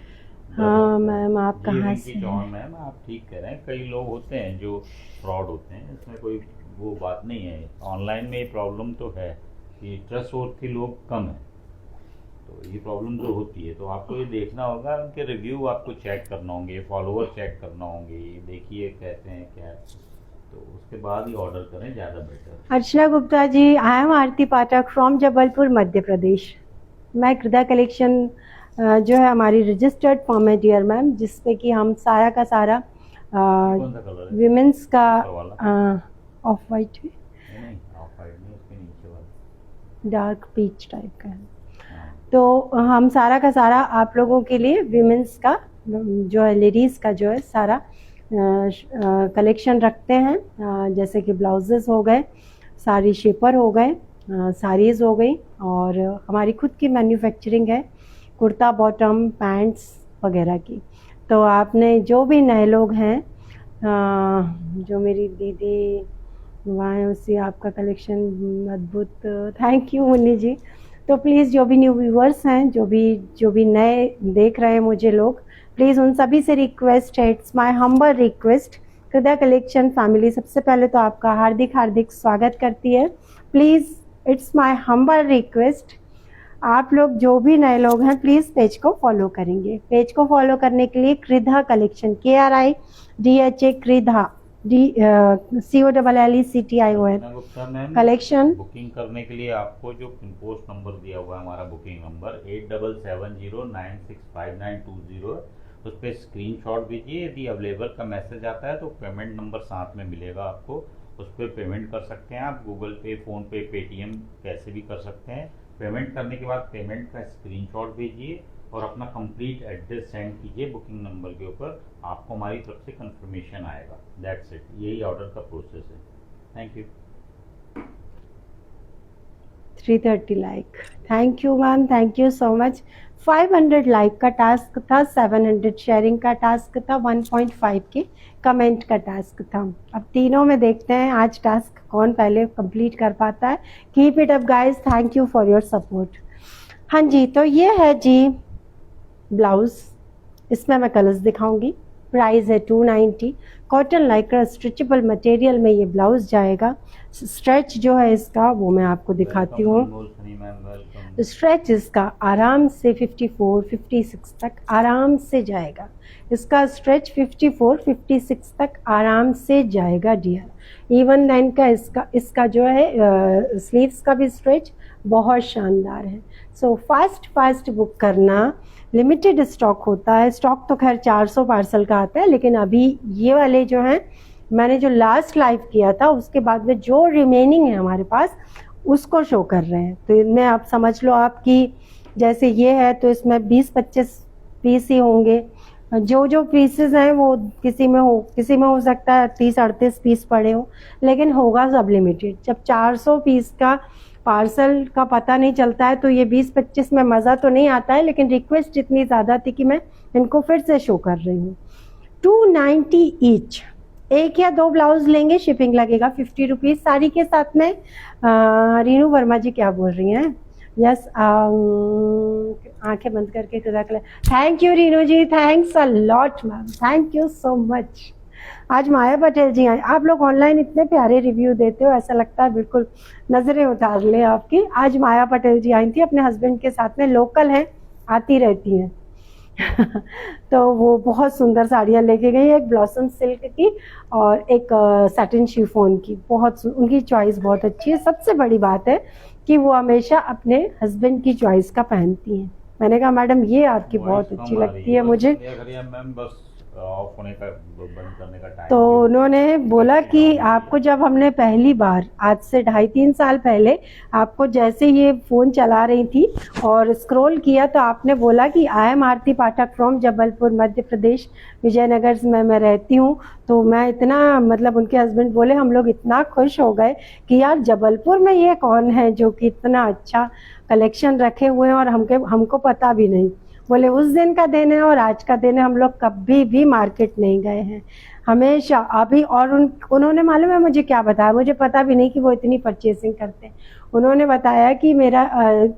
हाँ मैम, आप कहाँ से? मैम आप ठीक कह रहे हैं, कई लोग होते हैं जो फ्रॉड होते हैं, इसमें कोई वो बात नहीं है। ऑनलाइन में ये प्रॉब्लम तो है कि ट्रस्टवर्थी लोग कम है, तो ये प्रॉब्लम तो होती है। तो आपको ये देखना होगा, उनके रिव्यू आपको चेक करना होंगे, फॉलोअर चेक करना होंगे, ये देखिए कहते हैं क्या, तो उसके बाद ही ऑर्डर करें, ज़्यादा better. Archana Gupta ji, I am Aarti Pathak from Jabalpur Madhya Pradesh. मैं कृदा कलेक्शन जो है हमारी रजिस्टर्ड फॉर्म है डियर मैम, जिसपे कि हम सारा का सारा कौन सा कलर है? विमेंस का ऑफ वाइट है, नहीं ऑफ वाइट नहीं, उसके नीचे वाला डार्क पीच टाइप का है। तो हम सारा का सारा आप लोगों के लिए विमेंस का जो है, लेडीज़ का जो है सारा कलेक्शन रखते हैं। जैसे कि ब्लाउजेस हो गए, साड़ी शेपर हो गए, साड़ीज़ हो गई, और हमारी खुद की मैन्युफैक्चरिंग है कुर्ता बॉटम पैंट्स वगैरह की। तो आपने जो भी नए लोग हैं, जो मेरी दीदी वहाँ है, उसी आपका कलेक्शन अद्भुत, थैंक यू मुन्नी जी। तो प्लीज़ जो भी न्यू व्यूअर्स हैं, जो भी नए देख रहे हैं मुझे लोग, प्लीज़ उन सभी से रिक्वेस्ट है, it's my humble request, Kridha collection family सबसे पहले तो आपका हार्दिक हार्दिक स्वागत करती है। Please it's my humble request, आप लोग जो भी नए लोग हैं प्लीज़ पेज को फॉलो करेंगे। पेज को फॉलो करने के लिए Kridha collection, KRIDHA Kridha, COLLECTION collection. Booking करने के लिए आपको जो पिन पोस्ट नंबर दिया हुआ है, हमारा बुकिंग नंबर 8770965920, उस पर स्क्रीनशॉट दीजिए। यदि अवेलेबल का मैसेज आता है तो पेमेंट नंबर साथ में मिलेगा आपको, उस पर पेमेंट कर सकते हैं आप। गूगल पे, फ़ोन पे, पेटीएम कैसे भी कर सकते हैं। पेमेंट करने के बाद पेमेंट का स्क्रीनशॉट भेजिए और अपना कंप्लीट एड्रेस सेंड कीजिए बुकिंग नंबर के ऊपर, आपको हमारी तरफ से कंफर्मेशन आएगा। दैट्स इट, यही ऑर्डर का प्रोसेस है। Thank you. 330 like, thank you ma'am, thank you so much. 500 like का टास्क था, 700 शेयरिंग का टास्क था, 1.5 के कमेंट का टास्क था। अब तीनों में देखते हैं आज टास्क कौन पहले कंप्लीट कर पाता है। Keep it up guys, thank you for your support. हाँ जी, तो ये है जी ब्लाउज, इसमें मैं कलर्स दिखाऊंगी। प्राइस है 290, कॉटन लाइक्रा स्ट्रेचेबल मटेरियल में ये ब्लाउज जाएगा। स्ट्रेच जो है इसका वो मैं आपको दिखाती हूँ। स्ट्रेच इसका आराम से 54, 56 तक आराम से जाएगा। इसका स्ट्रेच 54, 56 तक आराम से जाएगा डियर। इवन लाइन का इसका जो है स्लीव्स का भी स्ट्रेच बहुत शानदार है। सो फास्ट बुक करना, लिमिटेड स्टॉक होता है। स्टॉक तो खैर 400 पार्सल का आता है, लेकिन अभी ये वाले जो हैं मैंने जो लास्ट लाइव किया था उसके बाद में जो रिमेनिंग है हमारे पास उसको शो कर रहे हैं। तो इनमें आप समझ लो आपकी जैसे ये है तो इसमें 20-25 पीस ही होंगे। जो पीसेस हैं वो किसी में हो सकता है 30-38 पीस पड़े हो, लेकिन होगा सब लिमिटेड। जब 400 पीस का पार्सल का पता नहीं चलता है तो ये 20-25 में मज़ा तो नहीं आता है, लेकिन रिक्वेस्ट इतनी ज़्यादा थी कि मैं इनको फिर से शो कर रही हूँ। 290 ईच, एक या दो ब्लाउज लेंगे, शिपिंग लगेगा 50 रुपीज़ साड़ी के साथ में। रीनू वर्मा जी क्या बोल रही हैं? यस, आंखें बंद करके thank you Rinu ji, thanks a lot ma'am, thank you so much. आज माया पटेल जी आए। आप लोग ऑनलाइन इतने प्यारे रिव्यू देते हो, ऐसा लगता है बिल्कुल नजरें उतार ले आपकी। आज माया पटेल जी आई थी अपने हस्बैंड के साथ में, लोकल हैं, आती रहती हैं तो वो बहुत सुंदर साड़ियाँ लेके गई, एक ब्लॉसम सिल्क की और एक सैटिन शिफॉन की। बहुत उनकी चॉइस बहुत अच्छी है। सबसे बड़ी बात है कि वो हमेशा अपने हस्बैंड की चॉइस का पहनती हैं। मैंने कहा मैडम ये आपकी बहुत अच्छी लगती है मुझे। ऑफ होने का, बंद करने का टाइम। तो उन्होंने बोला कि आपको जब हमने पहली बार आज से 2.5-3 साल पहले आपको जैसे ये फ़ोन चला रही थी और स्क्रॉल किया तो आपने बोला कि I am Aarti Pathak from Jabalpur Madhya Pradesh, Vijaynagar में मैं रहती हूँ। तो मैं इतना मतलब उनके हस्बैंड बोले हम लोग इतना खुश हो गए कि यार जबलपुर में ये कौन है जो कि इतना अच्छा कलेक्शन रखे हुए हैं और हमको पता भी नहीं। बोले उस दिन का दिन है और आज का दिन है, हम लोग कभी भी मार्केट नहीं गए हैं हमेशा अभी। और उन्होंने मालूम है मुझे क्या बताया, मुझे पता भी नहीं कि वो इतनी परचेसिंग करते हैं। उन्होंने बताया कि मेरा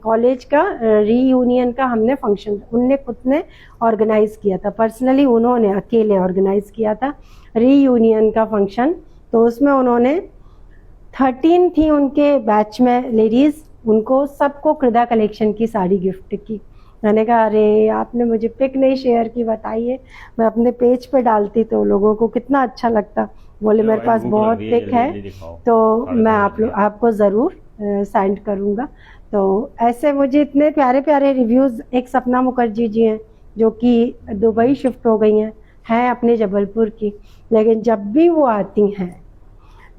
कॉलेज का रीयूनियन का हमने फंक्शन उनने खुद ने ऑर्गेनाइज किया था, पर्सनली उन्होंने अकेले ऑर्गेनाइज किया था रीयूनियन का फंक्शन। तो उसमें उन्होंने 13 थी उनके बैच में लेडीज़, उनको सबको कृदा कलेक्शन की साड़ी गिफ्ट की। मैंने कहा अरे आपने मुझे पिक नहीं शेयर की, बताइए मैं अपने पेज पे डालती तो लोगों को कितना अच्छा लगता। बोले मेरे पास बहुत पिक है तो मैं आपको ज़रूर सेंड करूँगा। तो ऐसे मुझे इतने प्यारे प्यारे रिव्यूज़। एक सपना मुखर्जी जी हैं जो कि दुबई शिफ्ट हो गई हैं अपने जबलपुर की, लेकिन जब भी वो आती हैं,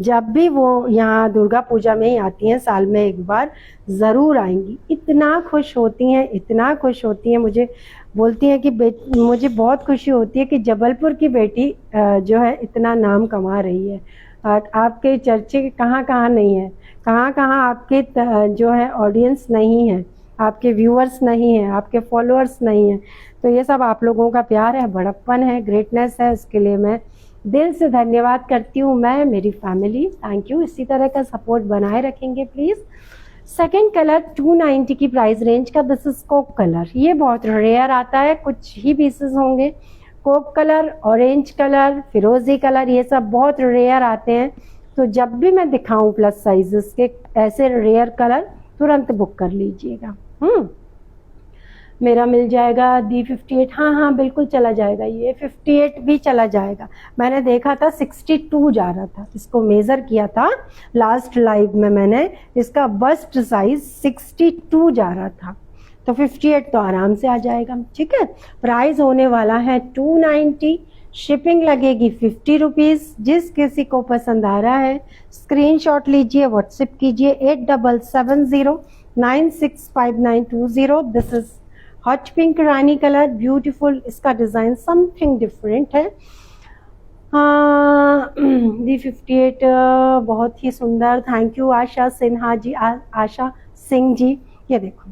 जब भी वो यहाँ दुर्गा पूजा में ही आती हैं, साल में एक बार ज़रूर आएंगी। इतना खुश होती हैं, इतना खुश होती हैं, मुझे बोलती हैं कि मुझे बहुत खुशी होती है कि जबलपुर की बेटी जो है इतना नाम कमा रही है। आपके चर्चे कहाँ कहाँ नहीं है, कहाँ कहाँ आपके जो है ऑडियंस नहीं है, आपके व्यूअर्स नहीं हैं, आपके फॉलोअर्स नहीं हैं। तो ये सब आप लोगों का प्यार है, बड़प्पन है, ग्रेटनेस है। उसके लिए मैं दिल से धन्यवाद करती हूँ, मैं, मेरी फैमिली। थैंक यू, इसी तरह का सपोर्ट बनाए रखेंगे प्लीज़। सेकेंड कलर 290 की प्राइस रेंज का, दिस इज कोक कलर। ये बहुत रेयर आता है, कुछ ही पीसेस होंगे। कोक कलर, ऑरेंज कलर, फिरोजी कलर, ये सब बहुत रेयर आते हैं। तो जब भी मैं दिखाऊं प्लस साइजेस के ऐसे रेयर कलर, तुरंत बुक कर लीजिएगा। मेरा मिल जाएगा D58। हाँ बिल्कुल चला जाएगा, ये 58 भी चला जाएगा। मैंने देखा था 62 जा रहा था, इसको मेज़र किया था लास्ट लाइव में मैंने, इसका बस्ट साइज 62 जा रहा था। तो 58 तो आराम से आ जाएगा, ठीक है। प्राइस होने वाला है 290, शिपिंग लगेगी 50 रुपीज़। जिस किसी को पसंद आ रहा है स्क्रीनशॉट लीजिए, व्हाट्सएप कीजिए 8770965920। This is hot pink Rani colour, beautiful. इसका डिज़ाइन समथिंग डिफरेंट है। D58 बहुत ही सुंदर। थैंक यू आशा सिन्हा जी, आशा सिंह जी, ये देखो,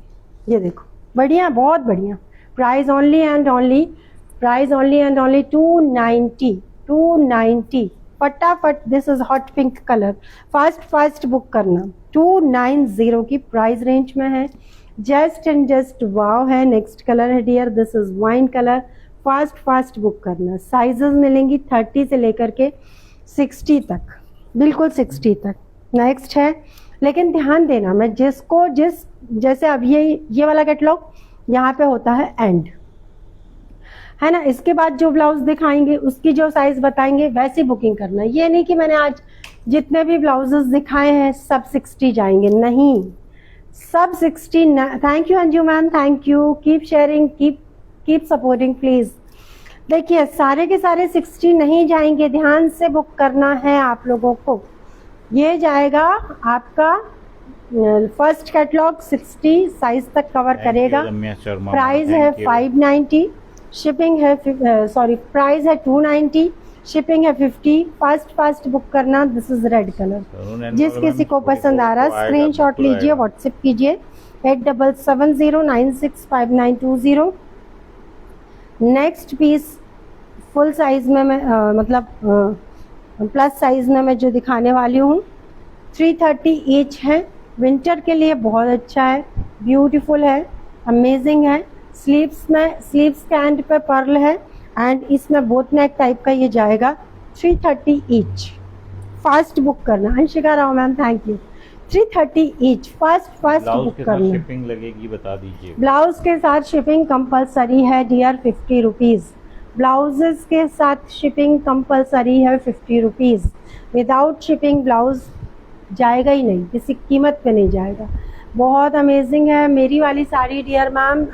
ये देखो, बढ़िया, बहुत बढ़िया। Price only and only, price only and only 290, 290। फटाफट, this is hot pink colour, fast fast book करना। 290 की प्राइस रेंज में है, जस्ट एंड जस्ट वाव है। नेक्स्ट कलर है dear, this is wine colour, fast fast book करना। Sizes मिलेंगी 30 से लेकर के 60 तक, बिल्कुल 60 तक। नेक्स्ट है, लेकिन ध्यान देना, मैं जिसको जैसे अब ये वाला कैटलॉग यहाँ पे होता है एंड, है ना। इसके बाद जो ब्लाउज दिखाएंगे उसकी जो साइज बताएंगे वैसी बुकिंग करना। ये नहीं कि मैंने आज जितने भी ब्लाउजेस दिखाए हैं सब 60 जाएंगे, नहीं, सब 60। Thank you Anju ma'am, thank you, keep sharing, keep supporting please. देखिए सारे के सारे 60 नहीं जाएंगे, ध्यान से बुक करना है आप लोगों को। ये जाएगा आपका फर्स्ट कैटलॉग 60 साइज तक कवर करेगा। प्राइस है 590, शिपिंग है प्राइस है 290, शिपिंग है 50। फास्ट फास्ट बुक करना। दिस इज रेड कलर, जिस किसी को पसंद आ रहा है स्क्रीनशॉट लीजिए, व्हाट्सएप कीजिए 8770965920। नेक्स्ट पीस फुल साइज में मैं मतलब प्लस साइज में मैं जो दिखाने वाली हूँ 330 ईच है। विंटर के लिए बहुत अच्छा है, ब्यूटीफुल है, अमेजिंग है। स्लीव्स के एंड पे पर्ल है एंड इसमें बोट नेक टाइप का ये जाएगा। 330 ईच, फास्ट बुक करना। Anshika Rao ma'am, thank you. 330 each, fast book करना। शिपिंग लगेगी बता दीजिए। ब्लाउज के साथ शिपिंग कंपलसरी है डियर, 50 रुपीज़। ब्लाउजेस के साथ शिपिंग कंपलसरी है 50 रुपीज़। विदाउट शिपिंग ब्लाउज जाएगा ही नहीं, किसी कीमत पे नहीं जाएगा। बहुत अमेजिंग है मेरी वाली sari dear ma'am,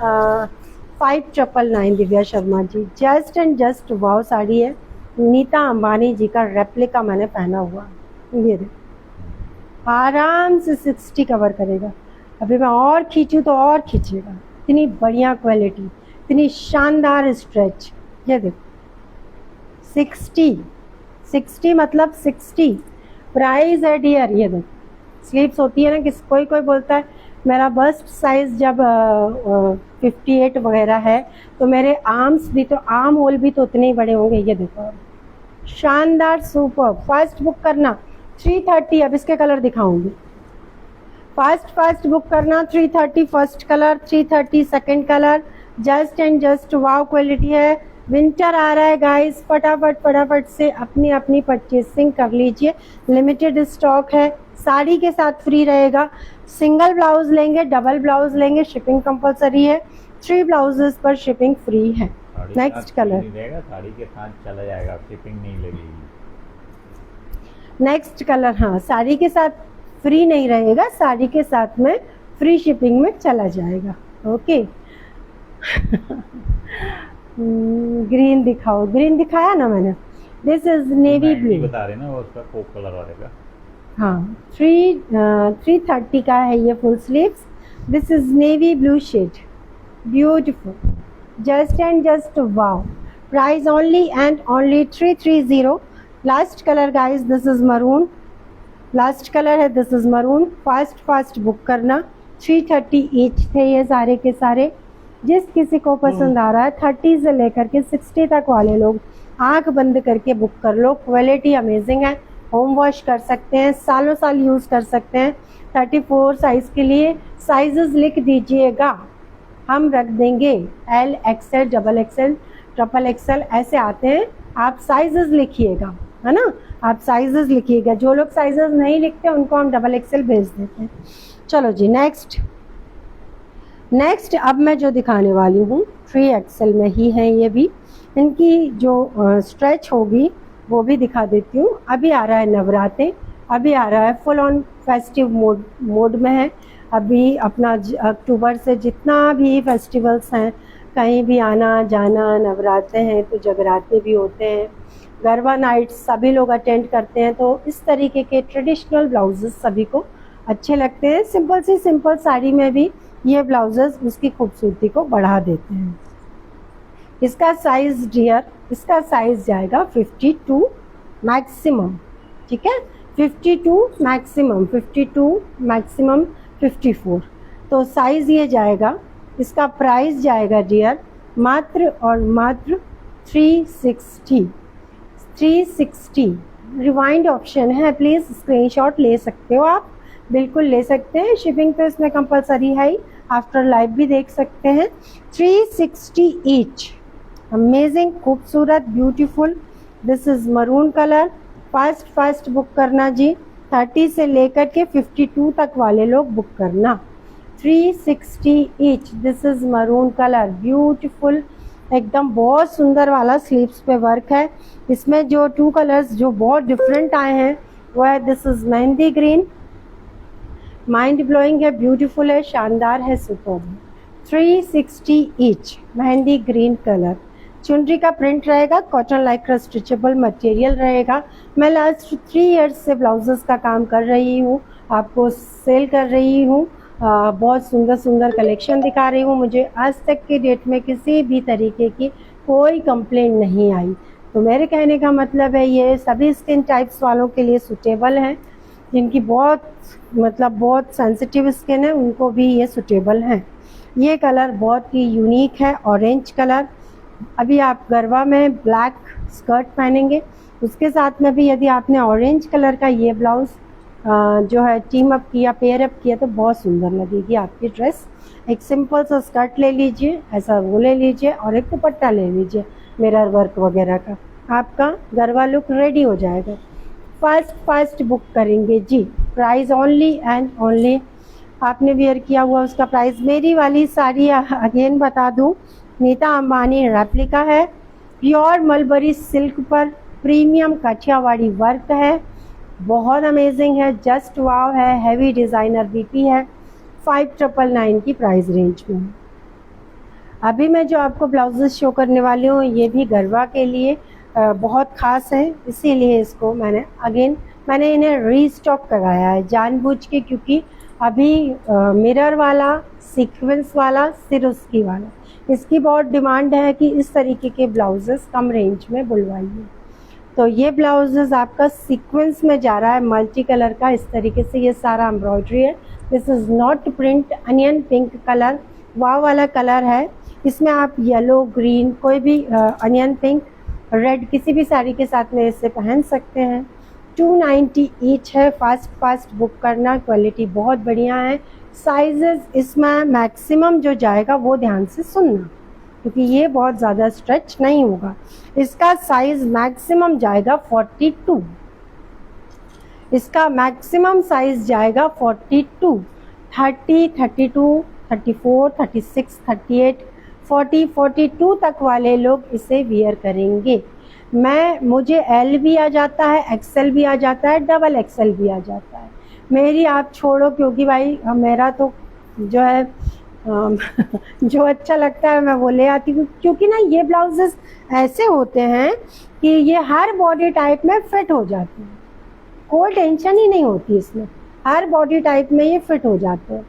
5999 Divya Sharma ji, just and just wow sari है। नीता अंबानी जी का रेप्लिका मैंने पहना हुआ, ये देखो, आराम से 60 कवर करेगा। अभी मैं और खींचूँ तो और खींचेगा, इतनी बढ़िया क्वालिटी, इतनी शानदार स्ट्रेच। ये देखो 60 मतलब 60 प्राइस है डियर। ये देखो स्लीव्स होती है ना, कोई बोलता है मेरा बस्ट साइज जब 58 वगैरह है तो मेरे आर्म्स भी तो, आर्म होल भी तो उतने ही बड़े होंगे। ये देखो शानदार, सुपर। फास्ट बुक करना 330। अब इसके कलर दिखाऊंगी, फास्ट बुक करना। 330 first colour, 330 second colour, just and just wow quality है। विंटर आ रहा है गाइस, फटाफट से अपनी परचेसिंग कर लीजिए, लिमिटेड स्टॉक है। साड़ी के साथ फ्री रहेगा। सिंगल ब्लाउज लेंगे, डबल ब्लाउज लेंगे, शिपिंग कंपलसरी है। 3 ब्लाउजेस पर शिपिंग फ्री है। नेक्स्ट कलर, साड़ी के साथ चला जाएगा, शिपिंग नहीं लगेगी। नेक्स्ट कलर, हाँ साड़ी के साथ फ्री नहीं रहेगा, साड़ी के साथ में फ्री शिपिंग में चला जाएगा। ओके ग्रीन दिखाओ, ग्रीन दिखाया ना मैंने। दिस इज नेवी ब्लू, बता रहे ना वो उसका कोक कलर रहेगा। हाँ 330 का है ये full sleeves. This is navy blue shade, beautiful, just and just wow. Price only and only 330। Last colour guys, this is maroon, last colour है, this is maroon. Fast book करना। 330 each थे ये सारे के सारे। जिस किसी को पसंद आ रहा है 30 से लेकर के 60 तक वाले लोग आंख बंद करके बुक कर लो। क्वालिटी अमेजिंग है, होम वॉश कर सकते हैं, सालों साल यूज़ कर सकते हैं। 34 साइज़ के लिए साइजेस लिख दीजिएगा, हम रख देंगे L, XL, XXL, XXL ऐसे आते हैं। आप साइजेस लिखिएगा, है ना, आप साइजेस लिखिएगा। जो लोग साइजेस नहीं लिखते उनको हम XXL भेज देते हैं। चलो जी नेक्स्ट अब मैं जो दिखाने वाली हूँ 3XL में ही है ये भी। इनकी जो स्ट्रेच होगी वो भी दिखा देती हूँ। अभी आ रहा है नवरात्रे, अभी आ रहा है फुल ऑन फेस्टिव मोड में है। अभी अपना अक्टूबर से जितना भी फेस्टिवल्स हैं, कहीं भी आना जाना, नवरात्रे हैं तो जगराते भी होते हैं, गरबा नाइट्स सभी लोग अटेंड करते हैं। तो इस तरीके के ट्रेडिशनल ब्लाउजेस सभी को अच्छे लगते हैं। सिंपल साड़ी में भी ये ब्लाउजेस उसकी खूबसूरती को बढ़ा देते हैं। इसका साइज डियर, इसका साइज जाएगा 52 मैक्सिमम, ठीक है, 52 मैक्सिमम, 54। तो साइज़ ये जाएगा, इसका प्राइस जाएगा डियर मात्र और मात्र 360। रिवाइंड ऑप्शन है, प्लीज़ स्क्रीनशॉट ले सकते हो आप, बिल्कुल ले सकते हैं। शिपिंग तो इसमें कंपलसरी है ही, आफ्टर लाइव भी देख सकते हैं। 360 ईच, अमेजिंग, खूबसूरत, beautiful. This is maroon colour. Fast book करना जी, 30 से लेकर के 52 तक वाले लोग बुक करना। 360 each, this is maroon colour, beautiful, एकदम बहुत सुंदर वाला स्लीव्स पे वर्क है। इसमें जो 2 कलर्स जो बहुत डिफरेंट आए हैं वो है, this is mehndi green, mind blowing है, ब्यूटीफुल है, शानदार है, super. 360 each, mehndi green colour. चुनरी का प्रिंट रहेगा, कॉटन लाइक्रा स्ट्रेचेबल मटेरियल रहेगा। मैं लास्ट 3 इयर्स से ब्लाउजेस का काम कर रही हूँ, आपको सेल कर रही हूँ, बहुत सुंदर सुंदर कलेक्शन दिखा रही हूँ। मुझे आज तक के डेट में किसी भी तरीके की कोई कंप्लेंट नहीं आई। तो मेरे कहने का मतलब है ये सभी स्किन टाइप्स वालों के लिए सूटेबल है, जिनकी बहुत सेंसिटिव स्किन है उनको भी ये सूटेबल है। ये कलर बहुत ही यूनिक है, ऑरेंज कलर। अभी आप गरबा में ब्लैक स्कर्ट पहनेंगे, उसके साथ में भी यदि आपने ऑरेंज कलर का ये ब्लाउज़ जो है टीम अप किया, पेयर अप किया, तो बहुत सुंदर लगेगी आपकी ड्रेस। एक सिंपल सा स्कर्ट ले लीजिए, ऐसा वो ले लीजिए, और एक दुपट्टा ले लीजिए मिरर वर्क वगैरह का, आपका गरबा लुक रेडी हो जाएगा। फास्ट बुक करेंगे जी। प्राइस ओनली एंड ओनली, आपने वेयर किया हुआ उसका प्राइस। मेरी वाली साड़ी अगेन बता दूं, नीता अंबानी रेप्लिका है, प्योर मलबरी सिल्क पर प्रीमियम काठियावाड़ी वर्क है, बहुत अमेजिंग है, जस्ट वाव है, हैवी डिज़ाइनर बीपी है, 5999 की प्राइस रेंज में। अभी मैं जो आपको ब्लाउजेस शो करने वाली हूँ ये भी गरबा के लिए बहुत ख़ास है, इसीलिए इसको मैंने इन्हें रीस्टॉक कराया है जानबूझ के, क्योंकि अभी मिरर वाला, सीक्वेंस वाला, सिरोस्की वाला, इसकी बहुत डिमांड है कि इस तरीके के ब्लाउजेस कम रेंज में बुलवाइए। तो ये ब्लाउजेस आपका सीक्वेंस में जा रहा है, मल्टी कलर का, इस तरीके से ये सारा एम्ब्रॉयडरी है। This is not print, onion pink colour, wow वाला कलर है। इसमें आप येलो, ग्रीन, कोई भी अनियन पिंक, रेड, किसी भी साड़ी के साथ में इसे पहन सकते हैं। 290 ईच है। फास्ट बुक करना, क्वालिटी बहुत बढ़िया है। साइजेस इसमें मैक्सिमम जो जाएगा वो ध्यान से सुनना, क्योंकि ये बहुत ज़्यादा स्ट्रेच नहीं होगा। इसका साइज मैक्सिमम जाएगा 42, इसका मैक्सिमम साइज जाएगा 42, 30, 32, 34, 36, 38, 40, 42 तक वाले लोग इसे वियर करेंगे। मुझे एल भी आ जाता है, एक्सेल भी आ जाता है, डबल एक्सेल भी आ जाता है। मेरी आप छोड़ो, क्योंकि भाई मेरा तो जो है जो अच्छा लगता है मैं वो ले आती हूँ, क्योंकि ना ये ब्लाउजेस ऐसे होते हैं कि ये हर बॉडी टाइप में फिट हो जाते हैं, कोई टेंशन ही नहीं होती इसमें, हर बॉडी टाइप में ये फिट हो जाते हैं,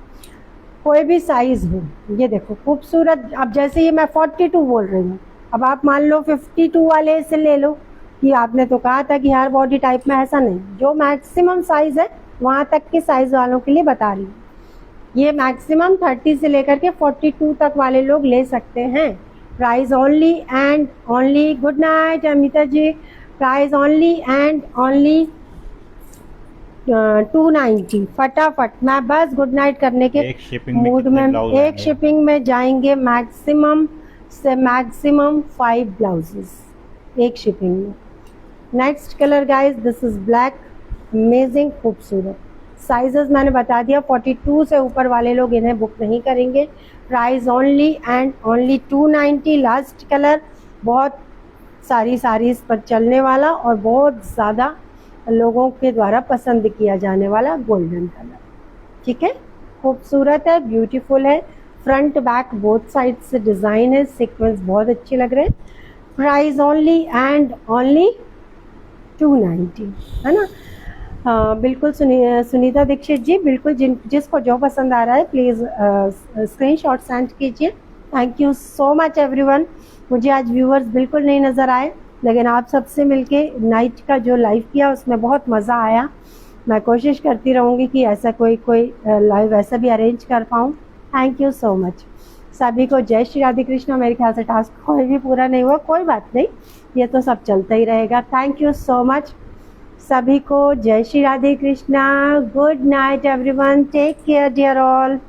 कोई भी साइज हो। ये देखो खूबसूरत। अब जैसे ये मैं 42 बोल रही हूँ, अब आप मान लो 52 वाले से ले लो, कि आपने तो कहा था कि हर बॉडी टाइप में, ऐसा नहीं, जो मैक्सिमम साइज है वहाँ तक के साइज वालों के लिए बता रही हूँ। ये मैक्सिमम 30 से लेकर के 42 तक वाले लोग ले सकते हैं। Price only and only, good night Amita ji, price only and only 290। फटाफट, मैं बस गुड नाइट करने के मूड में, एक शिपिंग में जाएंगे मैक्सिमम से मैक्सिमम 5 ब्लाउजेस एक शिपिंग में। Next colour guys, this is black, amazing, खूबसूरत। साइजेस मैंने बता दिया, 42 से ऊपर वाले लोग इन्हें बुक नहीं करेंगे। Price only and only 290। Last colour, बहुत सारी साड़ीज पर चलने वाला और बहुत ज़्यादा लोगों के द्वारा पसंद किया जाने वाला गोल्डन कलर, ठीक है, खूबसूरत है, ब्यूटीफुल है, फ्रंट बैक बोथ साइड से डिज़ाइन है, सीक्वेंस बहुत अच्छे लग रहे हैं। प्राइस ओनली एंड ओनली 290, है ना। हाँ बिल्कुल, सुनीता दीक्षित जी, बिल्कुल, जिसको जो पसंद आ रहा है प्लीज़ स्क्रीनशॉट सेंड कीजिए। Thank you so much everyone. मुझे आज व्यूअर्स बिल्कुल नहीं नज़र आए, लेकिन आप सबसे मिलके नाइट का जो लाइव किया उसमें बहुत मज़ा आया। मैं कोशिश करती रहूँगी कि ऐसा कोई लाइव ऐसा भी अरेंज कर पाऊँ। थैंक यू सो मच सभी को। जय श्री राधे कृष्णा। मेरे ख्याल से टास्क कोई भी पूरा नहीं हुआ, कोई बात नहीं, ये तो सब चलता ही रहेगा। थैंक यू सो मच सभी को। जय Shri Radhe Krishna. Good night everyone, take care dear all.